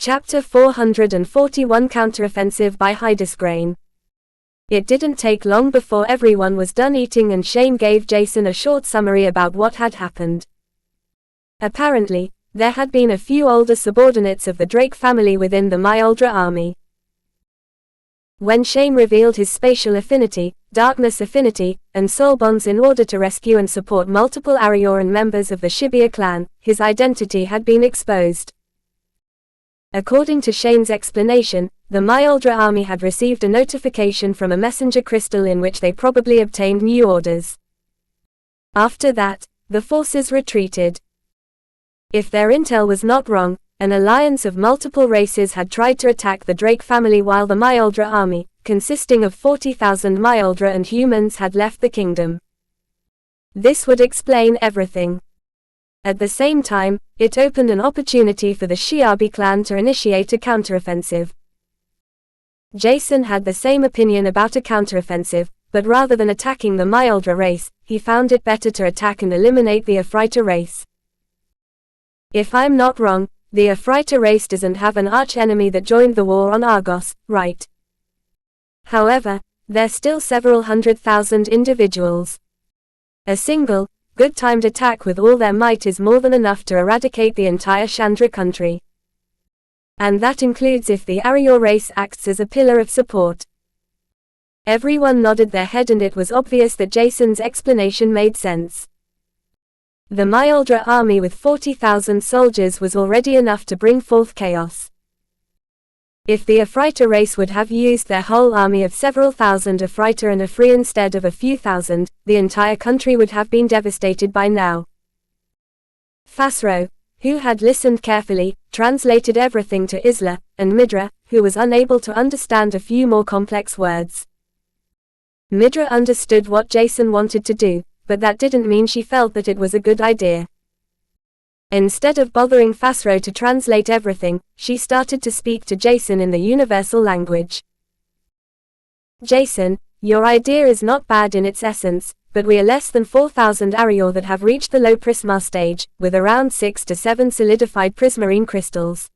Chapter 441 Counteroffensive by Hydesgrain. It didn't take long before everyone was done eating and Shane gave Jason a short summary about what had happened. Apparently, there had been a few older subordinates of the Drake family within the Myoldra army. When Shane revealed his spatial affinity, darkness affinity, and soul bonds in order to rescue and support multiple Arioran members of the Shibia clan, his identity had been exposed. According to Shane's explanation, the Myoldra army had received a notification from a messenger crystal in which they probably obtained new orders. After that, the forces retreated. If their intel was not wrong, an alliance of multiple races had tried to attack the Drake family while the Myoldra army, consisting of 40,000 Myoldra and humans, had left the kingdom. This would explain everything. At the same time, it opened an opportunity for the Shiabi clan to initiate a counteroffensive. Jason had the same opinion about a counteroffensive, but rather than attacking the Myoldra race, he found it better to attack and eliminate the Ephrata race. If I'm not wrong, the Ephrata race doesn't have an arch-enemy that joined the war on Argos, right? However, there's still several 100,000 individuals. A single, good-timed attack with all their might is more than enough to eradicate the entire Chandra country. And that includes if the Arior race acts as a pillar of support. Everyone nodded their head and it was obvious that Jason's explanation made sense. The Myoldra army with 40,000 soldiers was already enough to bring forth chaos. If the Ephrata race would have used their whole army of several thousand Ephrata and Ephri instead of a few thousand, the entire country would have been devastated by now. Fasro, who had listened carefully, translated everything to Isla, and Midra, who was unable to understand a few more complex words. Midra understood what Jason wanted to do, but that didn't mean she felt that it was a good idea. Instead of bothering Fasro to translate everything, she started to speak to Jason in the universal language. Jason, your idea is not bad in its essence, but we are less than 4,000 Arior that have reached the low Prisma stage, with around 6 to 7 solidified prismarine crystals.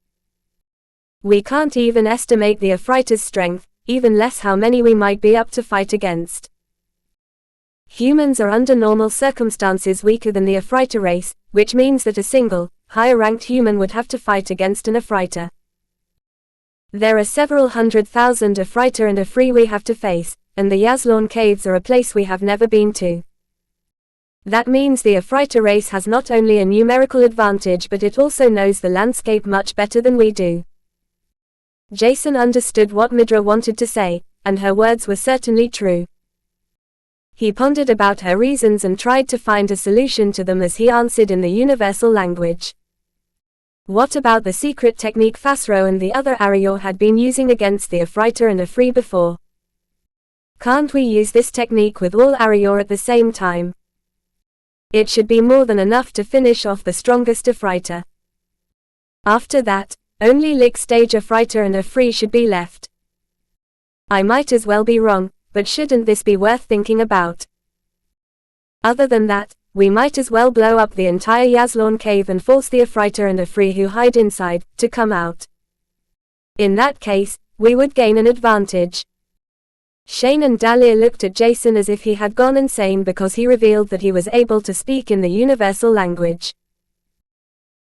We can't even estimate the Ephrata's strength, even less how many we might be up to fight against. Humans are under normal circumstances weaker than the Ephrata race, which means that a single, higher-ranked human would have to fight against an Ephrata. There are several 100,000 Ephrata and Ephri we have to face, and the Yazlorn caves are a place we have never been to. That means the Ephrata race has not only a numerical advantage but it also knows the landscape much better than we do. Jason understood what Midra wanted to say, and her words were certainly true. He pondered about her reasons and tried to find a solution to them as he answered in the universal language. What about the secret technique Fasro and the other Arior had been using against the Ephrata and Ephri before? Can't we use this technique with all Arior at the same time? It should be more than enough to finish off the strongest Ephrata. After that, only Lick stage Ephrata and Ephri should be left. I might as well be wrong, but shouldn't this be worth thinking about? Other than that, we might as well blow up the entire Yazlorn cave and force the Ephrata and Ephri who hide inside, to come out. In that case, we would gain an advantage. Shane and Dahlia looked at Jason as if he had gone insane because he revealed that he was able to speak in the universal language.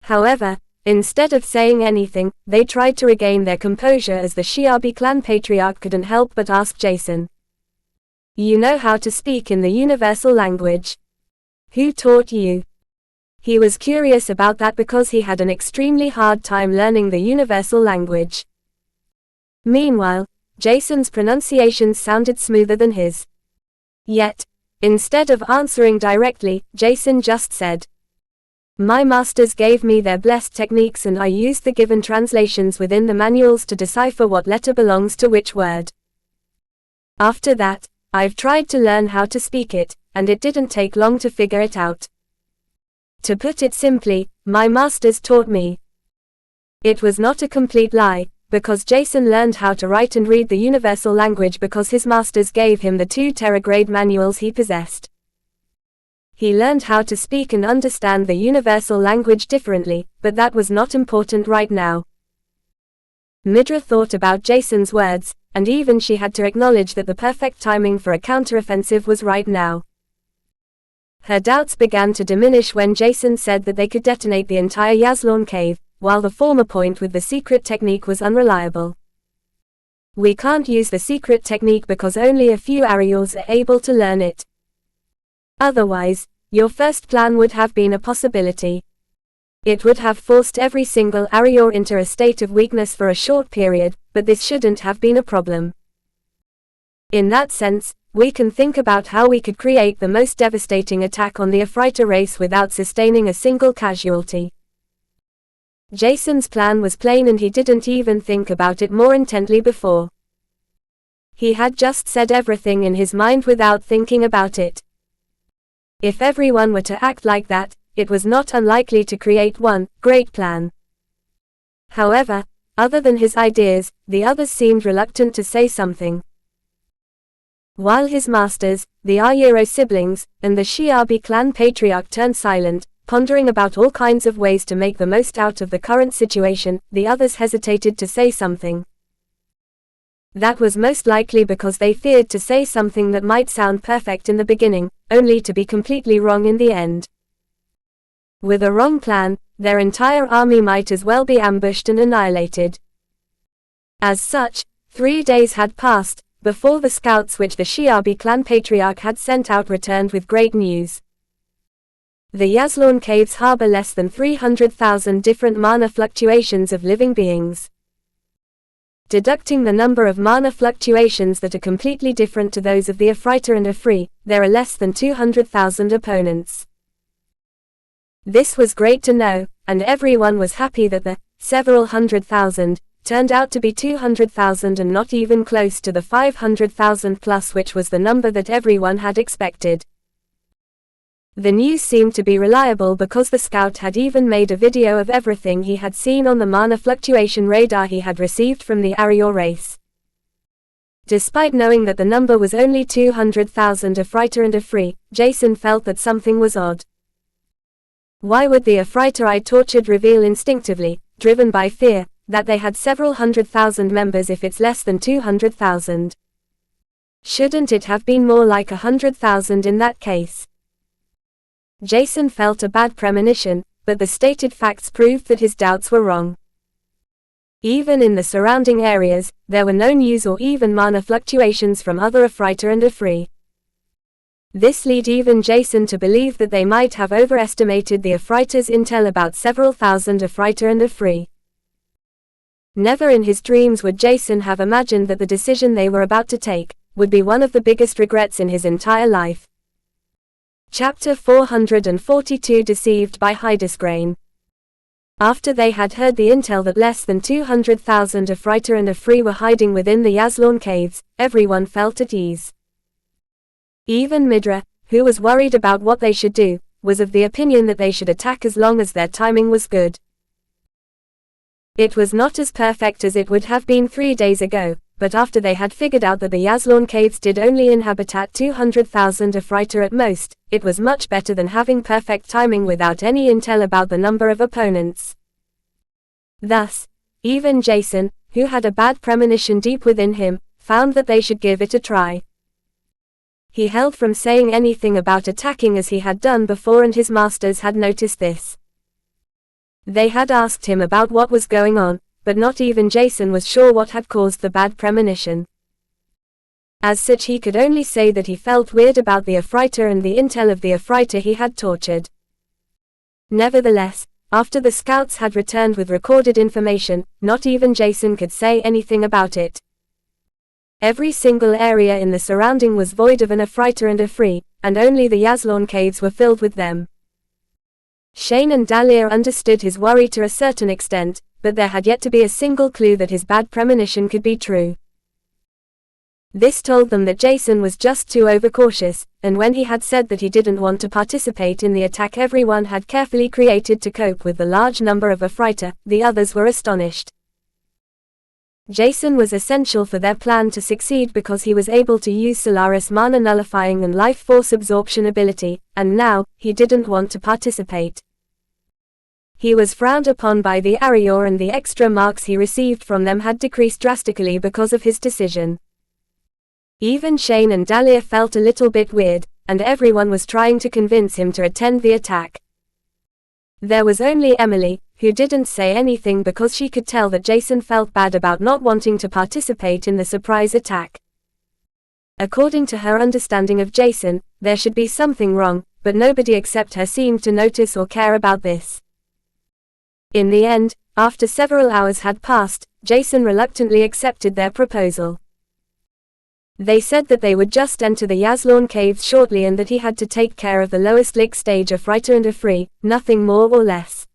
However, instead of saying anything, they tried to regain their composure as the Shiabi clan patriarch couldn't help but ask Jason. You know how to speak in the universal language. Who taught you? He was curious about that because he had an extremely hard time learning the universal language. Meanwhile, Jason's pronunciations sounded smoother than his. Yet, instead of answering directly, Jason just said, "My masters gave me their blessed techniques and I used the given translations within the manuals to decipher what letter belongs to which word. After that, I've tried to learn how to speak it, and it didn't take long to figure it out. To put it simply, my masters taught me." It was not a complete lie, because Jason learned how to write and read the universal language because his masters gave him the 2 Terra-grade manuals he possessed. He learned how to speak and understand the universal language differently, but that was not important right now. Midra thought about Jason's words, and even she had to acknowledge that the perfect timing for a counteroffensive was right now. Her doubts began to diminish when Jason said that they could detonate the entire Yazlorn cave, while the former point with the secret technique was unreliable. We can't use the secret technique because only a few Ariors are able to learn it. Otherwise, your first plan would have been a possibility. It would have forced every single Arior into a state of weakness for a short period, but this shouldn't have been a problem. In that sense, we can think about how we could create the most devastating attack on the Ephrata race without sustaining a single casualty. Jason's plan was plain and he didn't even think about it more intently before. He had just said everything in his mind without thinking about it. If everyone were to act like that, it was not unlikely to create one great plan. However, other than his ideas, the others seemed reluctant to say something. While his masters, the Ayuro siblings, and the Shiabi clan patriarch turned silent, pondering about all kinds of ways to make the most out of the current situation, the others hesitated to say something. That was most likely because they feared to say something that might sound perfect in the beginning, only to be completely wrong in the end. With a wrong plan, their entire army might as well be ambushed and annihilated. As such, 3 days had passed before the scouts which the Shiabi clan patriarch had sent out returned with great news. The Yazlorn caves harbor less than 300,000 different mana fluctuations of living beings. Deducting the number of mana fluctuations that are completely different to those of the Ephrata and Efri, there are less than 200,000 opponents. This was great to know, and everyone was happy that the several hundred thousand turned out to be 200,000 and not even close to the 500,000 plus, which was the number that everyone had expected. The news seemed to be reliable because the scout had even made a video of everything he had seen on the mana fluctuation radar he had received from the Arior race. Despite knowing that the number was only 200,000 Ephrata and Efri, Jason felt that something was odd. Why would the Ephrata I tortured reveal instinctively, driven by fear, that they had several 100,000 members if it's less than 200,000? Shouldn't it have been more like 100,000 in that case? Jason felt a bad premonition, but the stated facts proved that his doubts were wrong. Even in the surrounding areas, there were no news or even mana fluctuations from other Ephrata and Efri. This led even Jason to believe that they might have overestimated the Ephrata's intel about several thousand Ephrata and Efri. Never in his dreams would Jason have imagined that the decision they were about to take would be one of the biggest regrets in his entire life. Chapter 442 Deceived by Hydesgrain. After they had heard the intel that less than 200,000 Ephrata and Efri were hiding within the Yazlorn caves, everyone felt at ease. Even Midra, who was worried about what they should do, was of the opinion that they should attack as long as their timing was good. It was not as perfect as it would have been 3 days ago, but after they had figured out that the Yazlorn caves did only inhabit 200,000 Ephrata at most, it was much better than having perfect timing without any intel about the number of opponents. Thus, even Jason, who had a bad premonition deep within him, found that they should give it a try. He held from saying anything about attacking as he had done before, and his masters had noticed this. They had asked him about what was going on, but not even Jason was sure what had caused the bad premonition. As such, he could only say that he felt weird about the Ephrata and the intel of the Ephrata he had tortured. Nevertheless, after the scouts had returned with recorded information, not even Jason could say anything about it. Every single area in the surrounding was void of an Ephrata and Efri, and only the Yazlorn caves were filled with them. Shane and Dalir understood his worry to a certain extent, but there had yet to be a single clue that his bad premonition could be true. This told them that Jason was just too overcautious, and when he had said that he didn't want to participate in the attack everyone had carefully created to cope with the large number of Ephrata, the others were astonished. Jason was essential for their plan to succeed because he was able to use Solaris mana nullifying and life force absorption ability, and now, he didn't want to participate. He was frowned upon by the Arior, and the extra marks he received from them had decreased drastically because of his decision. Even Shane and Dahlia felt a little bit weird, and everyone was trying to convince him to attend the attack. There was only Emily, who didn't say anything because she could tell that Jason felt bad about not wanting to participate in the surprise attack. According to her understanding of Jason, there should be something wrong, but nobody except her seemed to notice or care about this. In the end, after several hours had passed, Jason reluctantly accepted their proposal. They said that they would just enter the Yazlorn Caves shortly and that he had to take care of the lowest lick stage of Freyta and Afri, nothing more or less.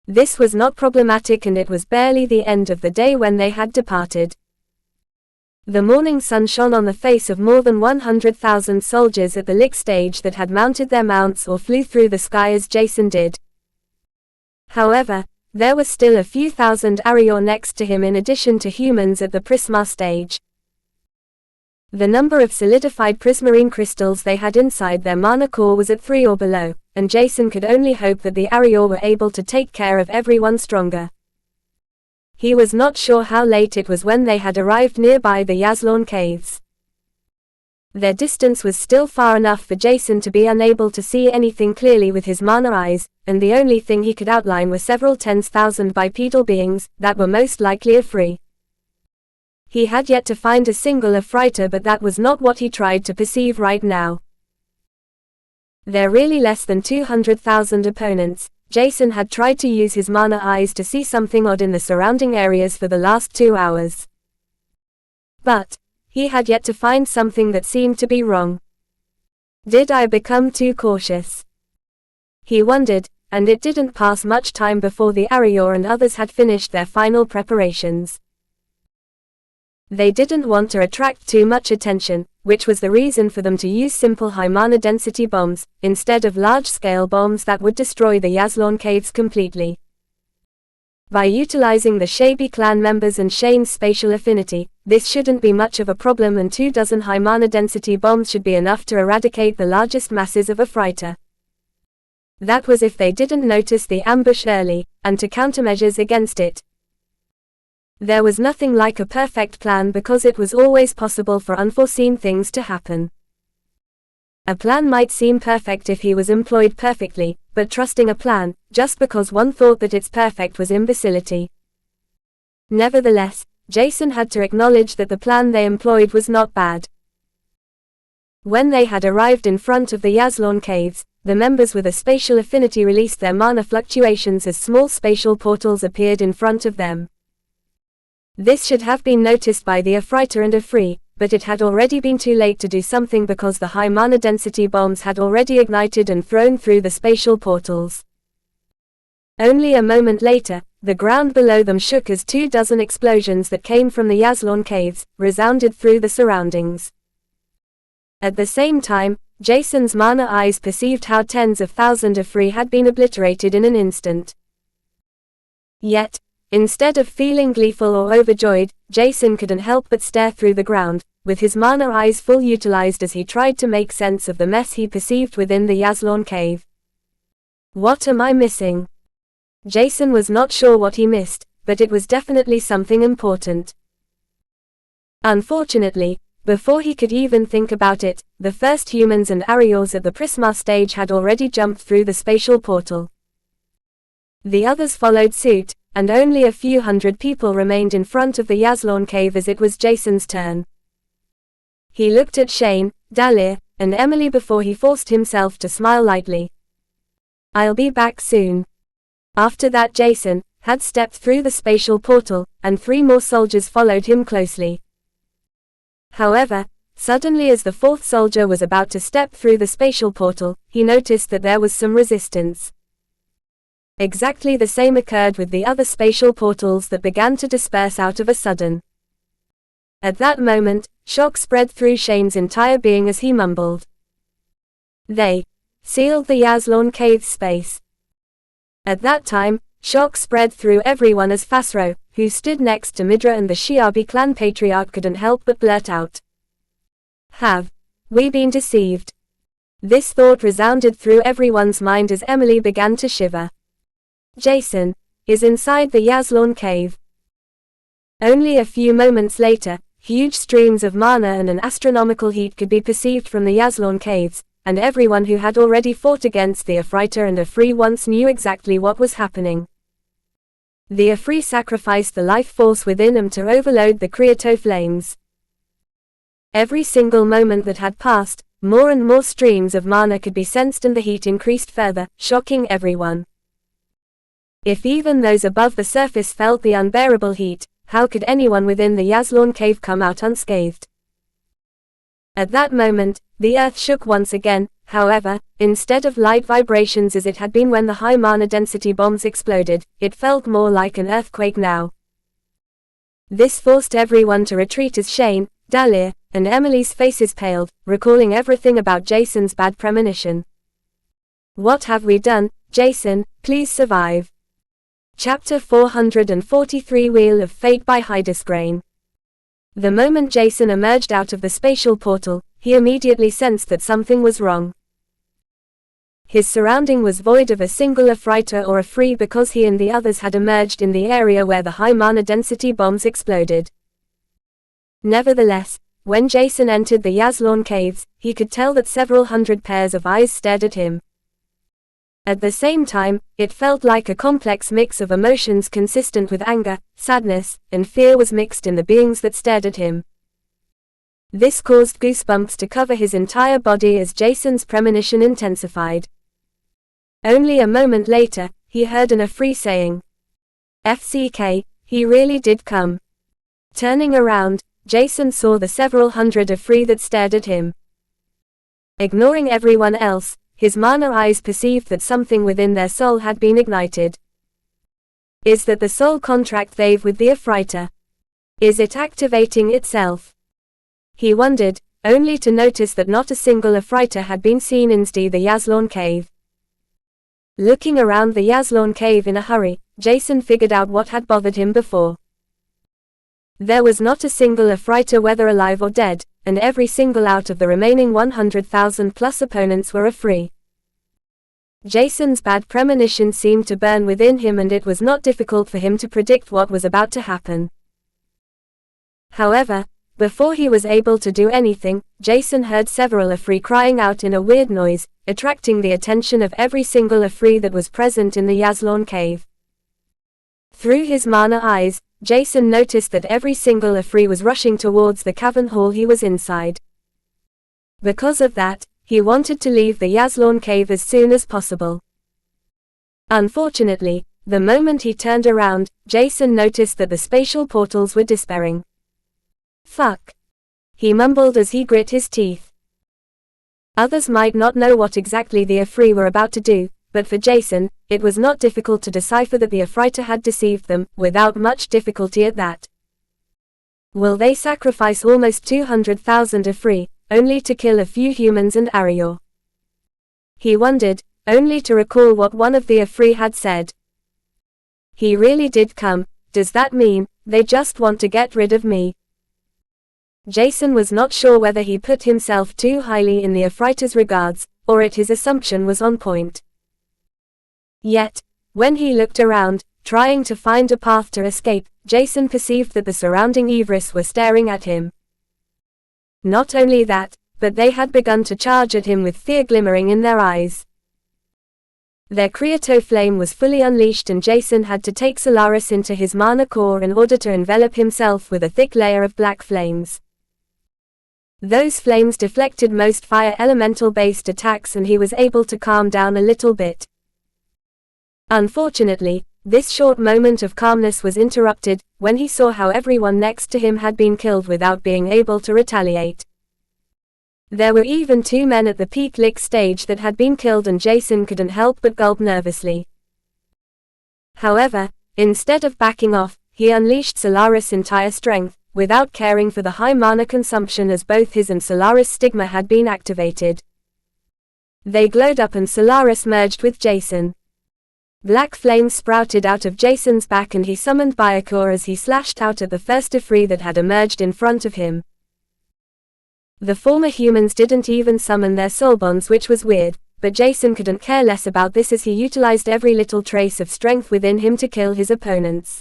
This was not problematic, and it was barely the end of the day when they had departed. The morning sun shone on the face of more than 100,000 soldiers at the lick stage that had mounted their mounts or flew through the sky as Jason did. However, there were still a few thousand Arior next to him in addition to humans at the Prisma stage. The number of solidified prismarine crystals they had inside their mana core was at 3 or below, and Jason could only hope that the Arior were able to take care of everyone stronger. He was not sure how late it was when they had arrived nearby the Yazlorn Caves. Their distance was still far enough for Jason to be unable to see anything clearly with his mana eyes, and the only thing he could outline were several tens thousand bipedal beings, that were most likely Afri. He had yet to find a single Afrita, but that was not what he tried to perceive right now. They're really less than 200,000 opponents. Jason had tried to use his mana eyes to see something odd in the surrounding areas for the last 2 hours. But he had yet to find something that seemed to be wrong. Did I become too cautious? He wondered, and it didn't pass much time before the Arior and others had finished their final preparations. They didn't want to attract too much attention, which was the reason for them to use simple high mana density bombs, instead of large-scale bombs that would destroy the Yazlorn Caves completely. By utilizing the Shabi clan members and Shane's spatial affinity, this shouldn't be much of a problem, and 24 high mana density bombs should be enough to eradicate the largest masses of Afrita. That was if they didn't notice the ambush early, and to countermeasures against it. There was nothing like a perfect plan because it was always possible for unforeseen things to happen. A plan might seem perfect if he was employed perfectly, but trusting a plan, just because one thought that it's perfect, was imbecility. Nevertheless, Jason had to acknowledge that the plan they employed was not bad. When they had arrived in front of the Yazlorn Caves, the members with a spatial affinity released their mana fluctuations as small spatial portals appeared in front of them. This should have been noticed by the Afrita and Afri, but it had already been too late to do something because the high mana density bombs had already ignited and thrown through the spatial portals. Only a moment later, the ground below them shook as 24 explosions that came from the Yazlorn Caves resounded through the surroundings. At the same time, Jason's mana eyes perceived how tens of thousands of Afri had been obliterated in an instant. Yet, instead of feeling gleeful or overjoyed, Jason couldn't help but stare through the ground, with his mana eyes full utilized as he tried to make sense of the mess he perceived within the Yazlorn Cave. What am I missing? Jason was not sure what he missed, but it was definitely something important. Unfortunately, before he could even think about it, the first humans and Ariors at the Prisma stage had already jumped through the spatial portal. The others followed suit, and only a few hundred people remained in front of the Yazlorn Cave as it was Jason's turn. He looked at Shane, Dahlia, and Emily before he forced himself to smile lightly. I'll be back soon. After that, Jason had stepped through the spatial portal, and 3 more soldiers followed him closely. However, suddenly as the 4th soldier was about to step through the spatial portal, he noticed that there was some resistance. Exactly the same occurred with the other spatial portals that began to disperse out of a sudden. At that moment, shock spread through Shane's entire being as he mumbled. They sealed the Yazlorn Cave space. At that time, shock spread through everyone as Fasro, who stood next to Midra and the Shiabi clan patriarch, couldn't help but blurt out. Have we been deceived? This thought resounded through everyone's mind as Emily began to shiver. Jason is inside the Yazlorn cave. Only a few moments later, huge streams of mana and an astronomical heat could be perceived from the Yazlorn caves, and everyone who had already fought against the Ephrata and Ifri once knew exactly what was happening. The Ifri sacrificed the life force within them to overload the Creato flames. Every single moment that had passed, more and more streams of mana could be sensed and the heat increased further, shocking everyone. If even those above the surface felt the unbearable heat, how could anyone within the Yazlorn cave come out unscathed? At that moment, the earth shook once again, however, instead of light vibrations as it had been when the high mana density bombs exploded, it felt more like an earthquake now. This forced everyone to retreat as Shane, Dalir, and Emily's faces paled, recalling everything about Jason's bad premonition. What have we done, Jason? Please survive. Chapter 443 Wheel of Fate by Hydesgrain. The moment Jason emerged out of the spatial portal, he immediately sensed that something was wrong. His surrounding was void of a single Ephrata or Ifri because he and the others had emerged in the area where the high mana density bombs exploded. Nevertheless, when Jason entered the Yazlorn caves, he could tell that several hundred pairs of eyes stared at him. At the same time, it felt like a complex mix of emotions consistent with anger, sadness, and fear was mixed in the beings that stared at him. This caused goosebumps to cover his entire body as Jason's premonition intensified. Only a moment later, he heard an Ifri saying, "FCK, he really did come." Turning around, Jason saw the several hundred Ifri that stared at him. Ignoring everyone else, his mana eyes perceived that something within their soul had been ignited. Is that the soul contract they've with the Ephrata? Is it activating itself? He wondered, only to notice that not a single Ephrata had been seen in the Yazlorn cave. Looking around the Yazlorn cave in a hurry, Jason figured out what had bothered him before. There was not a single Ephrata whether alive or dead, and every single out of the remaining 100,000 plus opponents were Ifri. Jason's bad premonition seemed to burn within him and it was not difficult for him to predict what was about to happen. However, before he was able to do anything, Jason heard several Ifri crying out in a weird noise, attracting the attention of every single Ifri that was present in the Yazlorn cave. Through his mana eyes, Jason noticed that every single Ifri was rushing towards the cavern hall he was inside. Because of that, he wanted to leave the Yazlorn cave as soon as possible. Unfortunately, the moment he turned around, Jason noticed that the spatial portals were despairing. "Fuck," he mumbled as he grit his teeth. Others might not know what exactly the Ifri were about to do, but for Jason, it was not difficult to decipher that the Ephrata had deceived them, without much difficulty at that. Will they sacrifice almost 200,000 Ifri, only to kill a few humans and Arior? He wondered, only to recall what one of the Ifri had said. He really did come, does that mean, they just want to get rid of me? Jason was not sure whether he put himself too highly in the Ephrata's regards, or if his assumption was on point. Yet, when he looked around, trying to find a path to escape, Jason perceived that the surrounding Ivris were staring at him. Not only that, but they had begun to charge at him with fear glimmering in their eyes. Their Creato flame was fully unleashed and Jason had to take Solaris into his mana core in order to envelop himself with a thick layer of black flames. Those flames deflected most fire elemental-based attacks and he was able to calm down a little bit. Unfortunately, this short moment of calmness was interrupted, when he saw how everyone next to him had been killed without being able to retaliate. There were even 2 men at the peak lick stage that had been killed and Jason couldn't help but gulp nervously. However, instead of backing off, he unleashed Solaris' entire strength, without caring for the high mana consumption as both his and Solaris' stigma had been activated. They glowed up and Solaris merged with Jason. Black flames sprouted out of Jason's back and he summoned Byakur as he slashed out at the first Ifri that had emerged in front of him. The former humans didn't even summon their soul bonds, which was weird, but Jason couldn't care less about this as he utilized every little trace of strength within him to kill his opponents.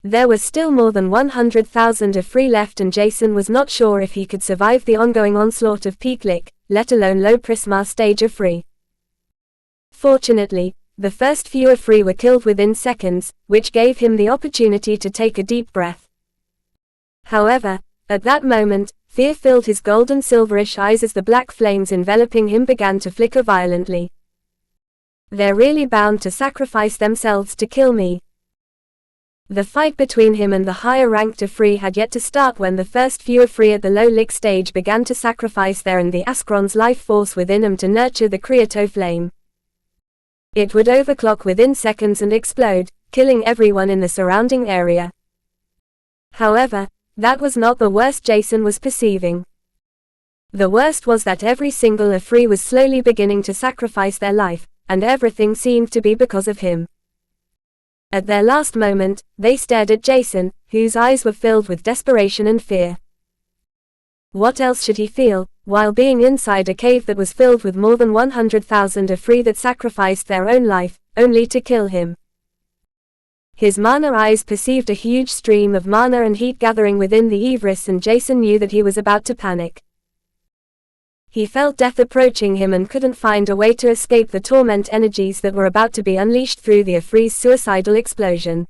There was still more than 100,000 Ifri left, and Jason was not sure if he could survive the ongoing onslaught of Peak Lick, let alone low Prisma stage Ifri. Fortunately, the first few Ifri were killed within seconds, which gave him the opportunity to take a deep breath. However, at that moment, fear filled his gold and silverish eyes as the black flames enveloping him began to flicker violently. They're really bound to sacrifice themselves to kill me. The fight between him and the higher-ranked Ifri had yet to start when the first few Ifri at the low Lick stage began to sacrifice their and the Askron's life force within them to nurture the Creato flame. It would overclock within seconds and explode, killing everyone in the surrounding area. However, that was not the worst Jason was perceiving. The worst was that every single Ifri was slowly beginning to sacrifice their life, and everything seemed to be because of him. At their last moment, they stared at Jason, whose eyes were filled with desperation and fear. What else should he feel, while being inside a cave that was filled with more than 100,000 Ifri that sacrificed their own life, only to kill him? His mana eyes perceived a huge stream of mana and heat gathering within the Ivris, and Jason knew that he was about to panic. He felt death approaching him and couldn't find a way to escape the torment energies that were about to be unleashed through the Ifri's suicidal explosion.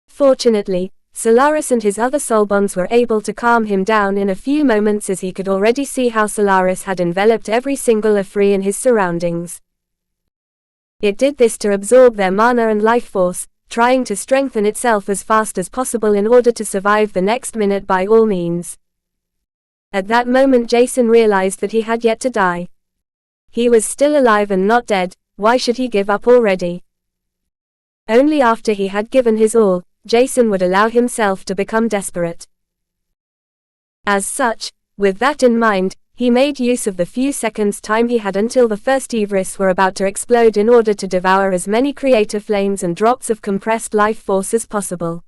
Fortunately, Solaris and his other soulbonds were able to calm him down in a few moments, as he could already see how Solaris had enveloped every single Ifri in his surroundings. It did this to absorb their mana and life force, trying to strengthen itself as fast as possible in order to survive the next minute by all means. At that moment Jason realized that he had yet to die. He was still alive and not dead. Why should he give up already? Only after he had given his all, Jason would allow himself to become desperate. As such, with that in mind, he made use of the few seconds time he had until the first Ivris were about to explode in order to devour as many creator flames and drops of compressed life force as possible.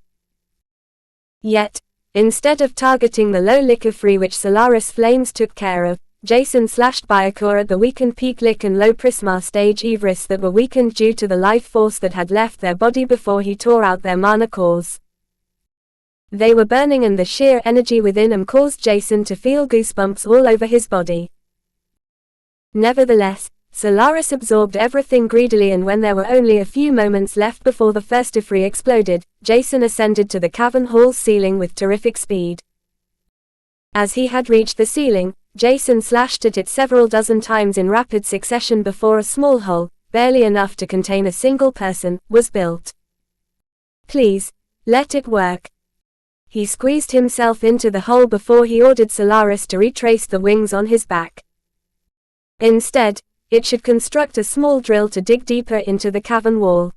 Yet, instead of targeting the low Lick Ifri which Solaris flames took care of, Jason slashed Byakuya at the weakened Peak Lick and low Prisma stage Ivris that were weakened due to the life force that had left their body before he tore out their mana cores. They were burning, and the sheer energy within them caused Jason to feel goosebumps all over his body. Nevertheless, Solaris absorbed everything greedily, and when there were only a few moments left before the first Ifri exploded, Jason ascended to the cavern hall's ceiling with terrific speed. As he had reached the ceiling, Jason slashed at it several dozen times in rapid succession before a small hole, barely enough to contain a single person, was built. Please, let it work. He squeezed himself into the hole before he ordered Solaris to retrace the wings on his back. Instead, it should construct a small drill to dig deeper into the cavern wall.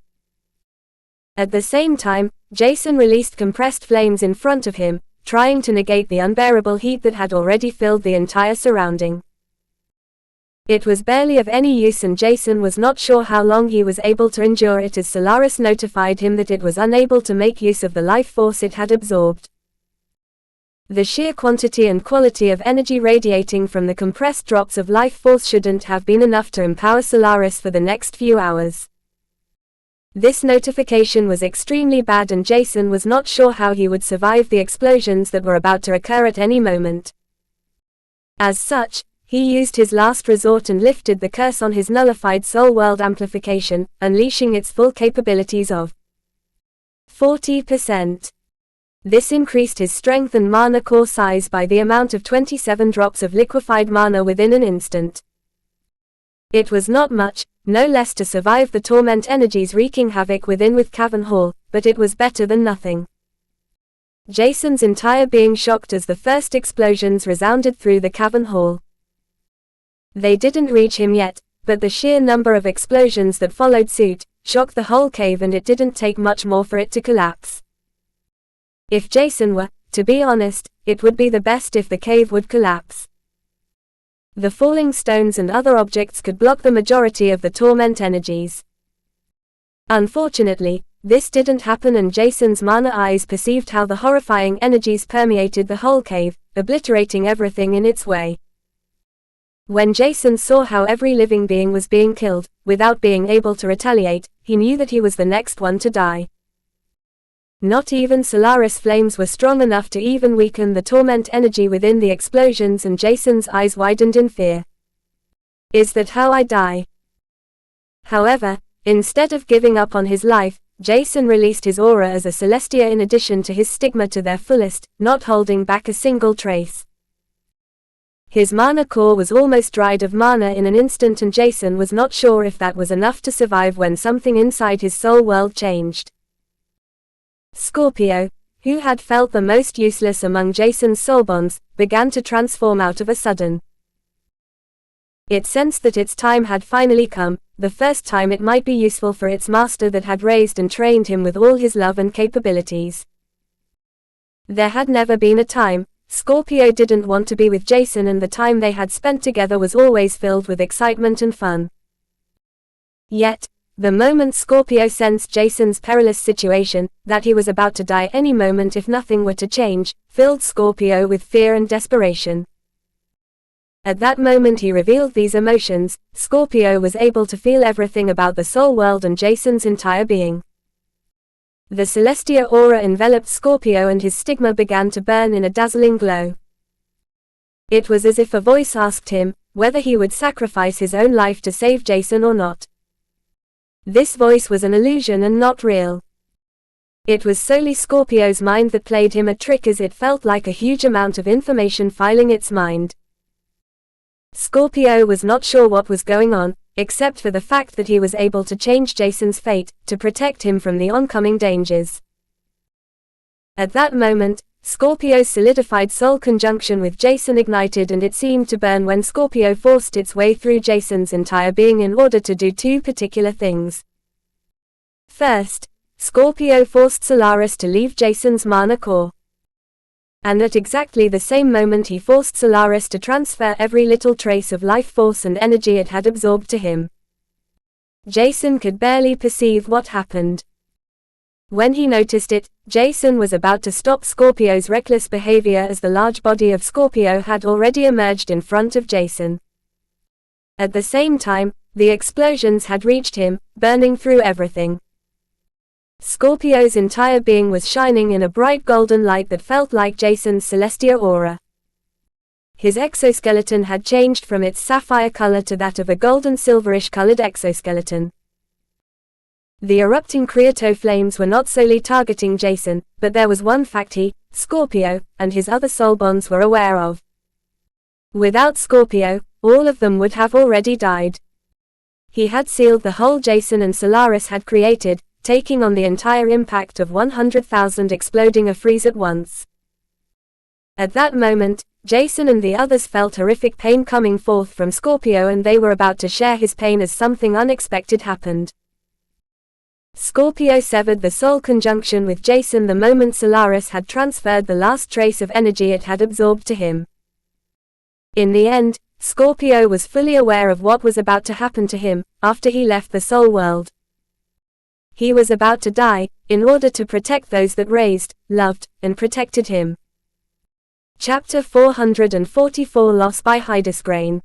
At the same time, Jason released compressed flames in front of him, trying to negate the unbearable heat that had already filled the entire surrounding. It was barely of any use, and Jason was not sure how long he was able to endure it, as Solaris notified him that it was unable to make use of the life force it had absorbed. The sheer quantity and quality of energy radiating from the compressed drops of life force shouldn't have been enough to empower Solaris for the next few hours. This notification was extremely bad, and Jason was not sure how he would survive the explosions that were about to occur at any moment. As such, he used his last resort and lifted the curse on his nullified soul world amplification, unleashing its full capabilities of 40%. This increased his strength and mana core size by the amount of 27 drops of liquefied mana within an instant. It was not much, no less, to survive the torment energies wreaking havoc within with Cavern Hall, but it was better than nothing. Jason's entire being shocked as the first explosions resounded through the Cavern Hall. They didn't reach him yet, but the sheer number of explosions that followed suit shocked the whole cave, and it didn't take much more for it to collapse. If Jason were, to be honest, it would be the best if the cave would collapse. The falling stones and other objects could block the majority of the torment energies. Unfortunately, this didn't happen, and Jason's mana eyes perceived how the horrifying energies permeated the whole cave, obliterating everything in its way. When Jason saw how every living being was being killed, without being able to retaliate, he knew that he was the next one to die. Not even Solaris flames were strong enough to even weaken the torment energy within the explosions, and Jason's eyes widened in fear. Is that how I die? However, instead of giving up on his life, Jason released his aura as a Celestia in addition to his stigma to their fullest, not holding back a single trace. His mana core was almost dried of mana in an instant, and Jason was not sure if that was enough to survive when something inside his soul world changed. Scorpio, who had felt the most useless among Jason's soul bonds, began to transform out of a sudden. It sensed that its time had finally come, the first time it might be useful for its master that had raised and trained him with all his love and capabilities. There had never been a time Scorpio didn't want to be with Jason, and the time they had spent together was always filled with excitement and fun. Yet, the moment Scorpio sensed Jason's perilous situation, that he was about to die any moment if nothing were to change, filled Scorpio with fear and desperation. At that moment he revealed these emotions. Scorpio was able to feel everything about the soul world and Jason's entire being. The Celestia aura enveloped Scorpio, and his stigma began to burn in a dazzling glow. It was as if a voice asked him whether he would sacrifice his own life to save Jason or not. This voice was an illusion and not real. It was solely Scorpio's mind that played him a trick, as it felt like a huge amount of information filling its mind. Scorpio was not sure what was going on, except for the fact that he was able to change Jason's fate, to protect him from the oncoming dangers. At that moment, Scorpio's solidified soul conjunction with Jason ignited, and it seemed to burn when Scorpio forced its way through Jason's entire being in order to do two particular things. First, Scorpio forced Solaris to leave Jason's mana core. And at exactly the same moment he forced Solaris to transfer every little trace of life force and energy it had absorbed to him. Jason could barely perceive what happened. When he noticed it, Jason was about to stop Scorpio's reckless behavior, as the large body of Scorpio had already emerged in front of Jason. At the same time, the explosions had reached him, burning through everything. Scorpio's entire being was shining in a bright golden light that felt like Jason's Celestia aura. His exoskeleton had changed from its sapphire color to that of a golden silverish colored exoskeleton. The erupting Creato flames were not solely targeting Jason, but there was one fact he, Scorpio, and his other soul bonds were aware of. Without Scorpio, all of them would have already died. He had sealed the hole Jason and Solaris had created, taking on the entire impact of 100,000 exploding a freeze at once. At that moment, Jason and the others felt horrific pain coming forth from Scorpio, and they were about to share his pain as something unexpected happened. Scorpio severed the soul conjunction with Jason the moment Solaris had transferred the last trace of energy it had absorbed to him. In the end, Scorpio was fully aware of what was about to happen to him after he left the soul world. He was about to die, in order to protect those that raised, loved, and protected him. Chapter 444 Loss by Hydesgrain.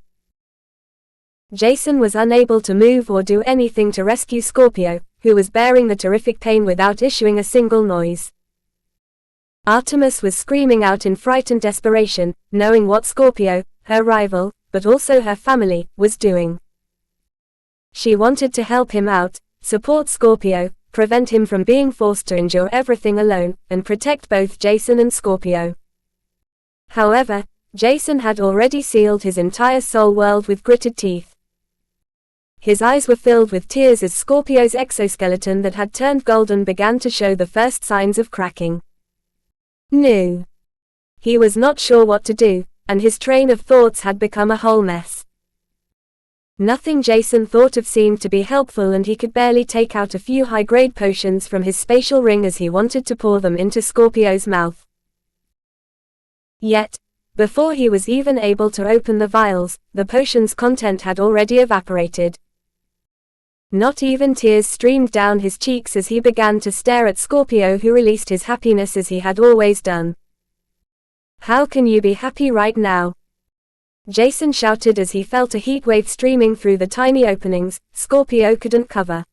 Jason was unable to move or do anything to rescue Scorpio, who was bearing the terrific pain without issuing a single noise. Artemis was screaming out in frightened desperation, knowing what Scorpio, her rival, but also her family, was doing. She wanted to help him out, support Scorpio, prevent him from being forced to endure everything alone, and protect both Jason and Scorpio. However, Jason had already sealed his entire soul world with gritted teeth. His eyes were filled with tears as Scorpio's exoskeleton that had turned golden began to show the first signs of cracking. No. He was not sure what to do, and his train of thoughts had become a whole mess. Nothing Jason thought of seemed to be helpful, and he could barely take out a few high-grade potions from his spatial ring as he wanted to pour them into Scorpio's mouth. Yet, before he was even able to open the vials, the potion's content had already evaporated. Not even tears streamed down his cheeks as he began to stare at Scorpio, who released his happiness as he had always done. "How can you be happy right now?" Jason shouted as he felt a heat wave streaming through the tiny openings Scorpio couldn't cover.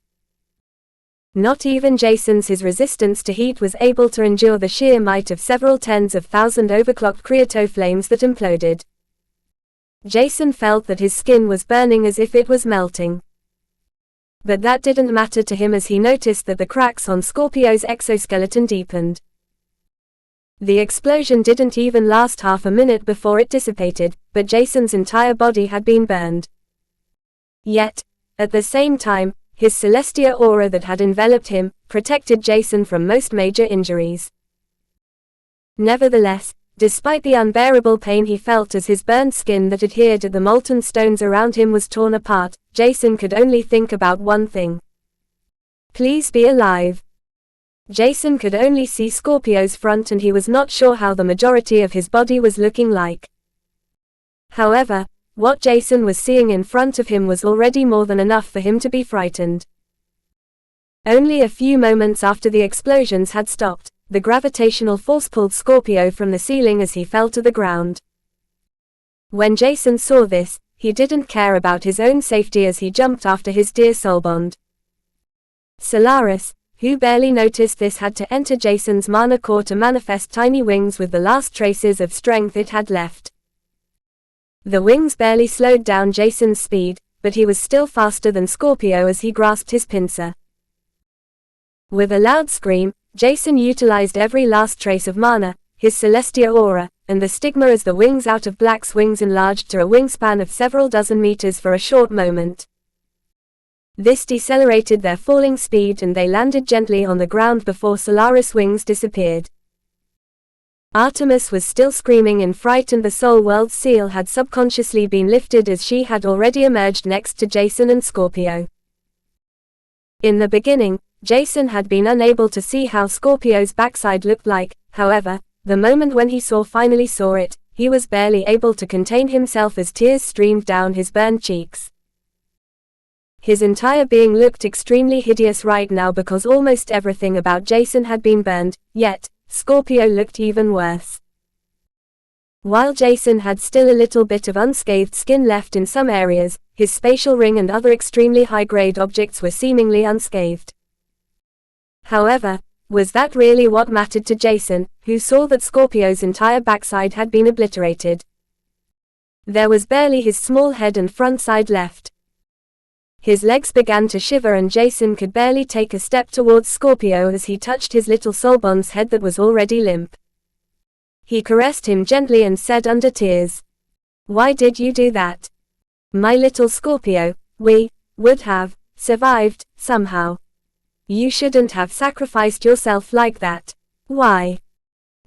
Not even Jason's his resistance to heat was able to endure the sheer might of several tens of thousand overclocked creosote flames that imploded. Jason felt that his skin was burning as if it was melting. But that didn't matter to him as he noticed that the cracks on Scorpio's exoskeleton deepened. The explosion didn't even last half a minute before it dissipated, but Jason's entire body had been burned. Yet, at the same time, his celestial aura that had enveloped him protected Jason from most major injuries. Nevertheless, despite the unbearable pain he felt as his burned skin that adhered to the molten stones around him was torn apart, Jason could only think about one thing. Please be alive. Jason could only see Scorpio's front and he was not sure how the majority of his body was looking like. However, what Jason was seeing in front of him was already more than enough for him to be frightened. Only a few moments after the explosions had stopped, the gravitational force pulled Scorpio from the ceiling as he fell to the ground. When Jason saw this, he didn't care about his own safety as he jumped after his dear soulbond. Solaris, who barely noticed this, had to enter Jason's mana core to manifest tiny wings with the last traces of strength it had left. The wings barely slowed down Jason's speed, but he was still faster than Scorpio as he grasped his pincer. With a loud scream, Jason utilized every last trace of mana, his celestial aura, and the stigma as the wings out of Black's wings enlarged to a wingspan of several dozen meters for a short moment. This decelerated their falling speed and they landed gently on the ground before Solaris' wings disappeared. Artemis was still screaming in fright and the Soul World seal had subconsciously been lifted as she had already emerged next to Jason and Scorpio. In the beginning, Jason had been unable to see how Scorpio's backside looked like, however, the moment when he finally saw it, he was barely able to contain himself as tears streamed down his burned cheeks. His entire being looked extremely hideous right now because almost everything about Jason had been burned, yet, Scorpio looked even worse. While Jason had still a little bit of unscathed skin left in some areas, his spatial ring and other extremely high-grade objects were seemingly unscathed. However, was that really what mattered to Jason, who saw that Scorpio's entire backside had been obliterated? There was barely his small head and front side left. His legs began to shiver and Jason could barely take a step towards Scorpio as he touched his little soulbond's head that was already limp. He caressed him gently and said under tears, "Why did you do that? My little Scorpio, we would have survived, somehow. You shouldn't have sacrificed yourself like that. Why?"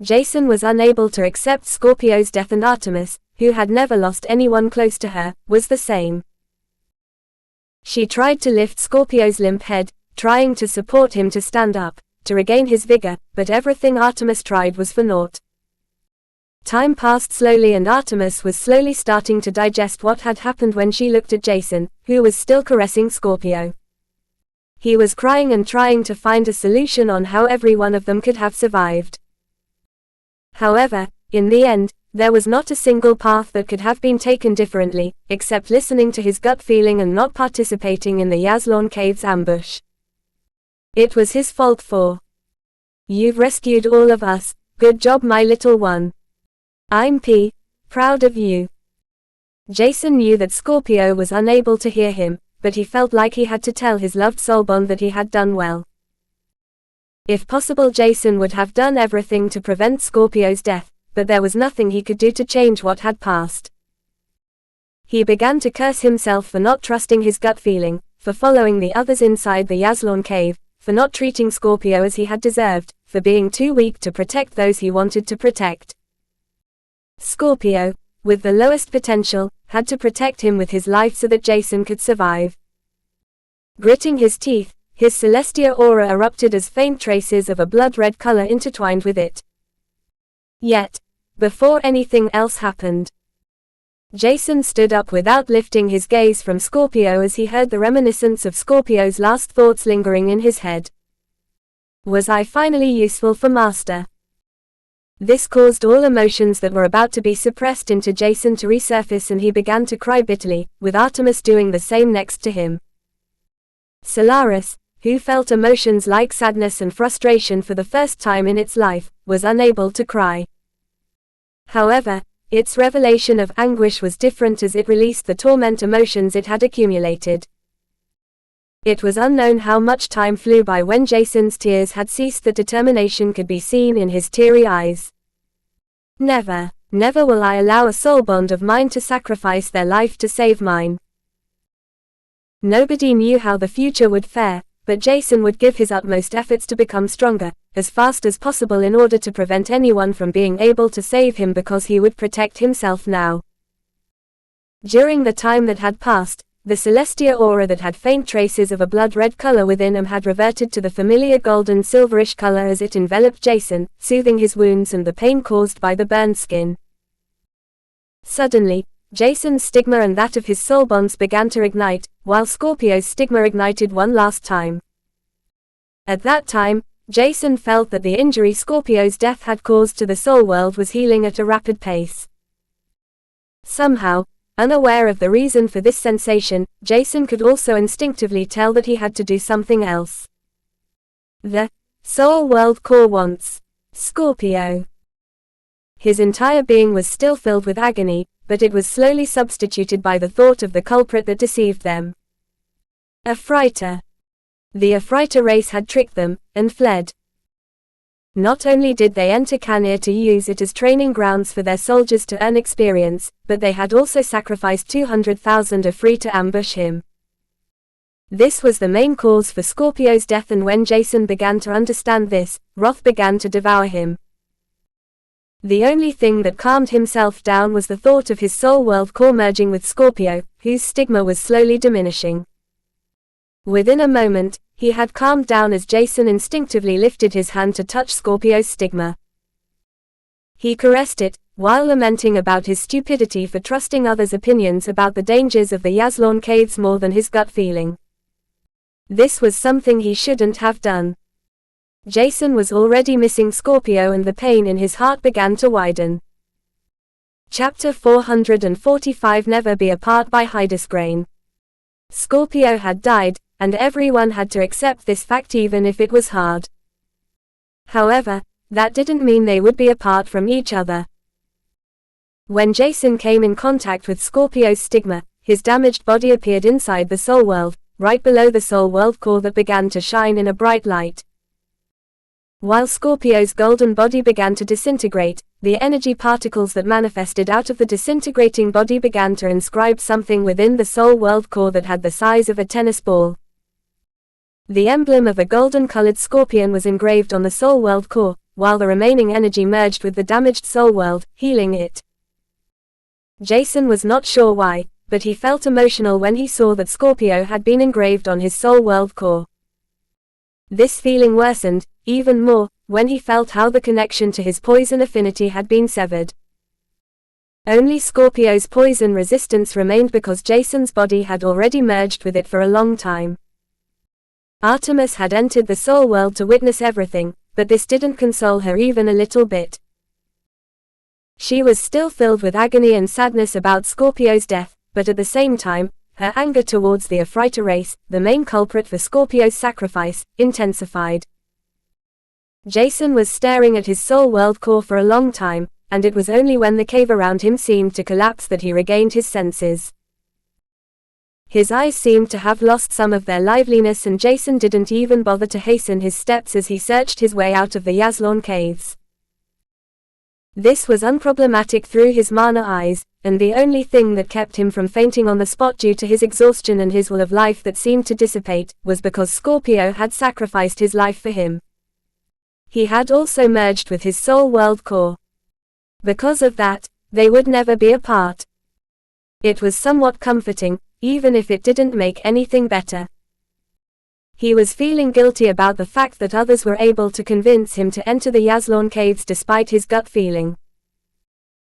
Jason was unable to accept Scorpio's death and Artemis, who had never lost anyone close to her, was the same. She tried to lift Scorpio's limp head, trying to support him to stand up, to regain his vigor, but everything Artemis tried was for naught. Time passed slowly and Artemis was slowly starting to digest what had happened when she looked at Jason, who was still caressing Scorpio. He was crying and trying to find a solution on how every one of them could have survived. However, in the end, there was not a single path that could have been taken differently, except listening to his gut feeling and not participating in the Yazlon Caves ambush. It was his fault for. "You've rescued all of us, good job my little one. I'm proud of you." Jason knew that Scorpio was unable to hear him, but he felt like he had to tell his loved soulbond that he had done well. If possible, Jason would have done everything to prevent Scorpio's death, but there was nothing he could do to change what had passed. He began to curse himself for not trusting his gut feeling, for following the others inside the Yazlon cave, for not treating Scorpio as he had deserved, for being too weak to protect those he wanted to protect. Scorpio, with the lowest potential, had to protect him with his life so that Jason could survive. Gritting his teeth, his celestial aura erupted as faint traces of a blood-red color intertwined with it. Yet, before anything else happened, Jason stood up without lifting his gaze from Scorpio as he heard the reminiscence of Scorpio's last thoughts lingering in his head. "Was I finally useful for Master? This caused all emotions that were about to be suppressed into Jason to resurface, and he began to cry bitterly, with Artemis doing the same next to him. Solaris, who felt emotions like sadness and frustration for the first time in its life, was unable to cry. However, its revelation of anguish was different as it released the torment emotions it had accumulated. It was unknown how much time flew by when Jason's tears had ceased. The determination could be seen in his teary eyes. Never, never will I allow a soul bond of mine to sacrifice their life to save mine. Nobody knew how the future would fare, but Jason would give his utmost efforts to become stronger, as fast as possible, in order to prevent anyone from being able to save him, because he would protect himself now. During the time that had passed, the Celestia aura that had faint traces of a blood-red color within him had reverted to the familiar golden silverish color as it enveloped Jason, soothing his wounds and the pain caused by the burned skin. Suddenly, Jason's stigma and that of his soul bonds began to ignite, while Scorpio's stigma ignited one last time. At that time, Jason felt that the injury Scorpio's death had caused to the soul world was healing at a rapid pace. Somehow, unaware of the reason for this sensation, Jason could also instinctively tell that he had to do something else. The soul world core wants Scorpio. His entire being was still filled with agony, but it was slowly substituted by the thought of the culprit that deceived them. Ephrata. The Ephrata race had tricked them, and fled. Not only did they enter Canir to use it as training grounds for their soldiers to earn experience, but they had also sacrificed 200,000 Ephrata to ambush him. This was the main cause for Scorpio's death, and when Jason began to understand this, wrath began to devour him. The only thing that calmed himself down was the thought of his soul world core merging with Scorpio, whose stigma was slowly diminishing. Within a moment, he had calmed down as Jason instinctively lifted his hand to touch Scorpio's stigma. He caressed it, while lamenting about his stupidity for trusting others' opinions about the dangers of the Yazlon caves more than his gut feeling. This was something he shouldn't have done. Jason was already missing Scorpio, and the pain in his heart began to widen. Chapter 445 Never Be Apart by Hydesgrain. Scorpio had died, and everyone had to accept this fact even if it was hard. However, that didn't mean they would be apart from each other. When Jason came in contact with Scorpio's stigma, his damaged body appeared inside the soul world, right below the soul world core that began to shine in a bright light. While Scorpio's golden body began to disintegrate, the energy particles that manifested out of the disintegrating body began to inscribe something within the soul world core that had the size of a tennis ball. The emblem of a golden-colored scorpion was engraved on the soul world core, while the remaining energy merged with the damaged soul world, healing it. Jason was not sure why, but he felt emotional when he saw that Scorpio had been engraved on his soul world core. This feeling worsened, even more, when he felt how the connection to his poison affinity had been severed. Only Scorpio's poison resistance remained because Jason's body had already merged with it for a long time. Artemis had entered the soul world to witness everything, but this didn't console her even a little bit. She was still filled with agony and sadness about Scorpio's death, but at the same time, her anger towards the Ephrata race, the main culprit for Scorpio's sacrifice, intensified. Jason was staring at his soul world core for a long time, and it was only when the cave around him seemed to collapse that he regained his senses. His eyes seemed to have lost some of their liveliness, and Jason didn't even bother to hasten his steps as he searched his way out of the Yazlon caves. This was unproblematic through his mana eyes, and the only thing that kept him from fainting on the spot due to his exhaustion and his will of life that seemed to dissipate, was because Scorpio had sacrificed his life for him. He had also merged with his soul world core. Because of that, they would never be apart. It was somewhat comforting, even if it didn't make anything better. He was feeling guilty about the fact that others were able to convince him to enter the Yazlon caves despite his gut feeling.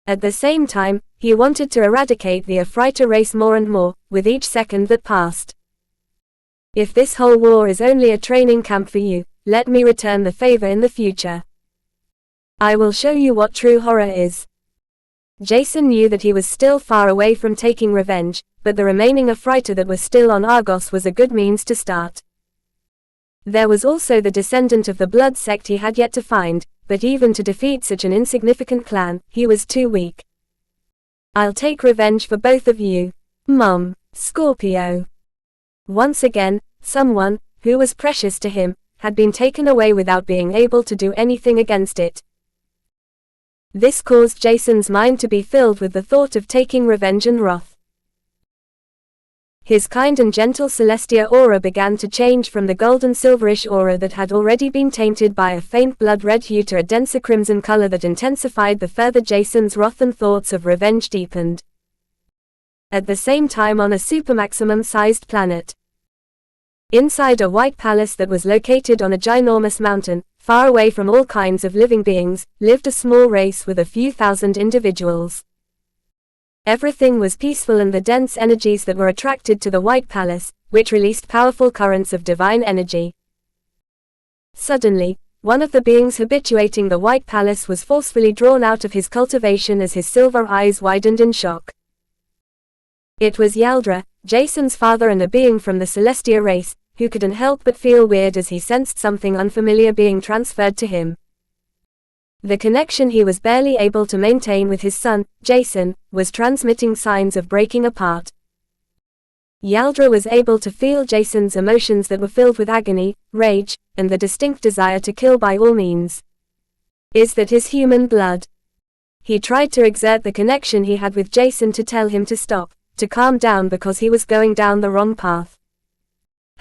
At the same time, he wanted to eradicate the Ephrata race more and more, with each second that passed. If this whole war is only a training camp for you, let me return the favor in the future. I will show you what true horror is. Jason knew that he was still far away from taking revenge, but the remaining Ephrata that was still on Argos was a good means to start. There was also the descendant of the blood sect he had yet to find, but even to defeat such an insignificant clan, he was too weak. I'll take revenge for both of you. Mom. Scorpio. Once again, someone, who was precious to him, had been taken away without being able to do anything against it. This caused Jason's mind to be filled with the thought of taking revenge and wrath. His kind and gentle Celestia aura began to change from the golden silverish aura that had already been tainted by a faint blood red hue to a denser crimson color that intensified the further Jason's wrath and thoughts of revenge deepened. At the same time, on a supermaximum-sized planet, inside a white palace that was located on a ginormous mountain, far away from all kinds of living beings, lived a small race with a few thousand individuals. Everything was peaceful, and the dense energies that were attracted to the White Palace, which released powerful currents of divine energy. Suddenly, one of the beings habituating the White Palace was forcefully drawn out of his cultivation as his silver eyes widened in shock. It was Yaldra, Jason's father and a being from the Celestia race, who couldn't help but feel weird as he sensed something unfamiliar being transferred to him. The connection he was barely able to maintain with his son, Jason, was transmitting signs of breaking apart. Yaldra was able to feel Jason's emotions that were filled with agony, rage, and the distinct desire to kill by all means. Is that his human blood? He tried to exert the connection he had with Jason to tell him to stop, to calm down, because he was going down the wrong path.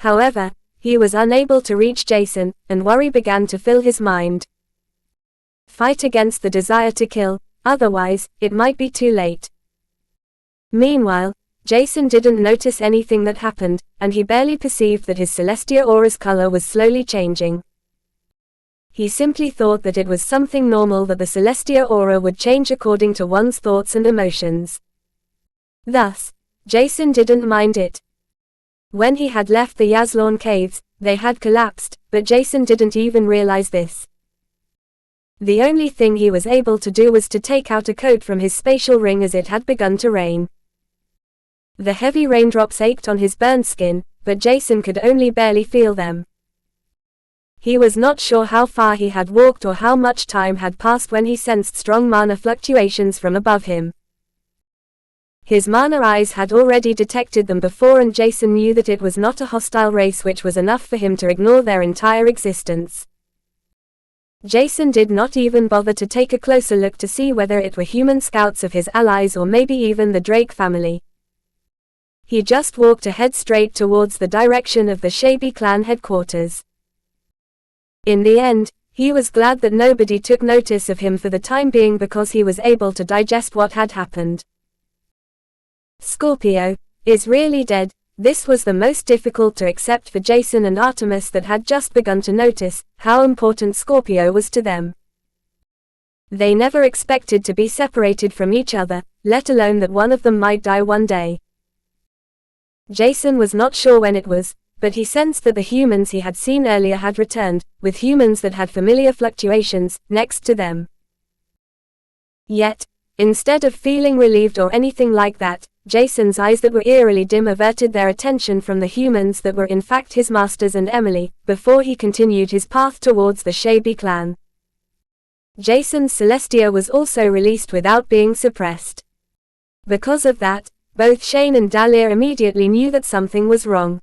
However, he was unable to reach Jason, and worry began to fill his mind. Fight against the desire to kill, otherwise, it might be too late. Meanwhile, Jason didn't notice anything that happened, and he barely perceived that his Celestia aura's color was slowly changing. He simply thought that it was something normal that the Celestia aura would change according to one's thoughts and emotions. Thus, Jason didn't mind it. When he had left the Yazlorn caves, they had collapsed, but Jason didn't even realize this. The only thing he was able to do was to take out a coat from his spatial ring as it had begun to rain. The heavy raindrops ached on his burned skin, but Jason could only barely feel them. He was not sure how far he had walked or how much time had passed when he sensed strong mana fluctuations from above him. His mana eyes had already detected them before, and Jason knew that it was not a hostile race, which was enough for him to ignore their entire existence. Jason did not even bother to take a closer look to see whether it were human scouts of his allies or maybe even the Drake family. He just walked ahead straight towards the direction of the Shabi clan headquarters. In the end, he was glad that nobody took notice of him for the time being, because he was able to digest what had happened. Scorpio is really dead. This was the most difficult to accept for Jason and Artemis, that had just begun to notice how important Scorpio was to them. They never expected to be separated from each other, let alone that one of them might die one day. Jason was not sure when it was, but he sensed that the humans he had seen earlier had returned, with humans that had familiar fluctuations next to them. Yet, instead of feeling relieved or anything like that, Jason's eyes that were eerily dim averted their attention from the humans that were in fact his masters and Emily, before he continued his path towards the Shabi clan. Jason's Celestia was also released without being suppressed. Because of that, both Shane and Dahlia immediately knew that something was wrong.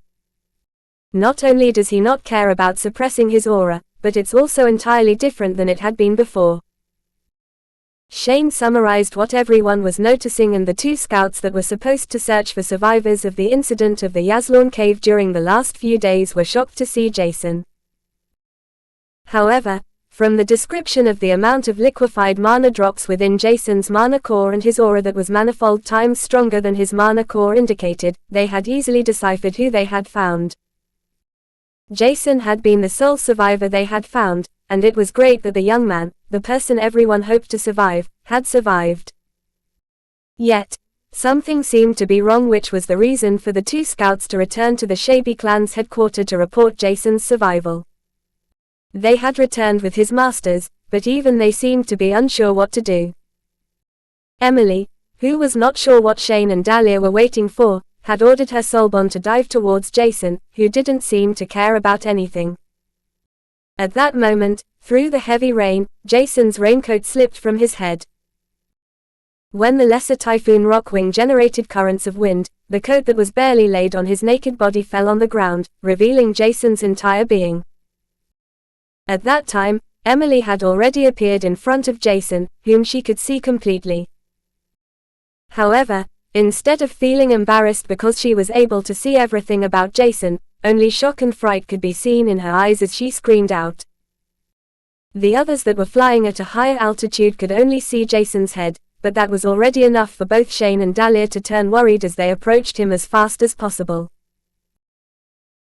Not only does he not care about suppressing his aura, but it's also entirely different than it had been before. Shane summarized what everyone was noticing, and the two scouts that were supposed to search for survivors of the incident of the Yazlorn cave during the last few days were shocked to see Jason. However, from the description of the amount of liquefied mana drops within Jason's mana core and his aura that was manifold times stronger than his mana core indicated, they had easily deciphered who they had found. Jason had been the sole survivor they had found, and it was great that the young man, the person everyone hoped to survive, had survived. Yet, something seemed to be wrong, which was the reason for the two scouts to return to the Shabi clan's headquarters to report Jason's survival. They had returned with his masters, but even they seemed to be unsure what to do. Emily, who was not sure what Shane and Dahlia were waiting for, had ordered her soulbond to dive towards Jason, who didn't seem to care about anything. At that moment, through the heavy rain, Jason's raincoat slipped from his head. When the lesser typhoon Rockwing generated currents of wind, the coat that was barely laid on his naked body fell on the ground, revealing Jason's entire being. At that time, Emily had already appeared in front of Jason, whom she could see completely. However, instead of feeling embarrassed because she was able to see everything about Jason, only shock and fright could be seen in her eyes as she screamed out. The others that were flying at a higher altitude could only see Jason's head, but that was already enough for both Shane and Dahlia to turn worried as they approached him as fast as possible.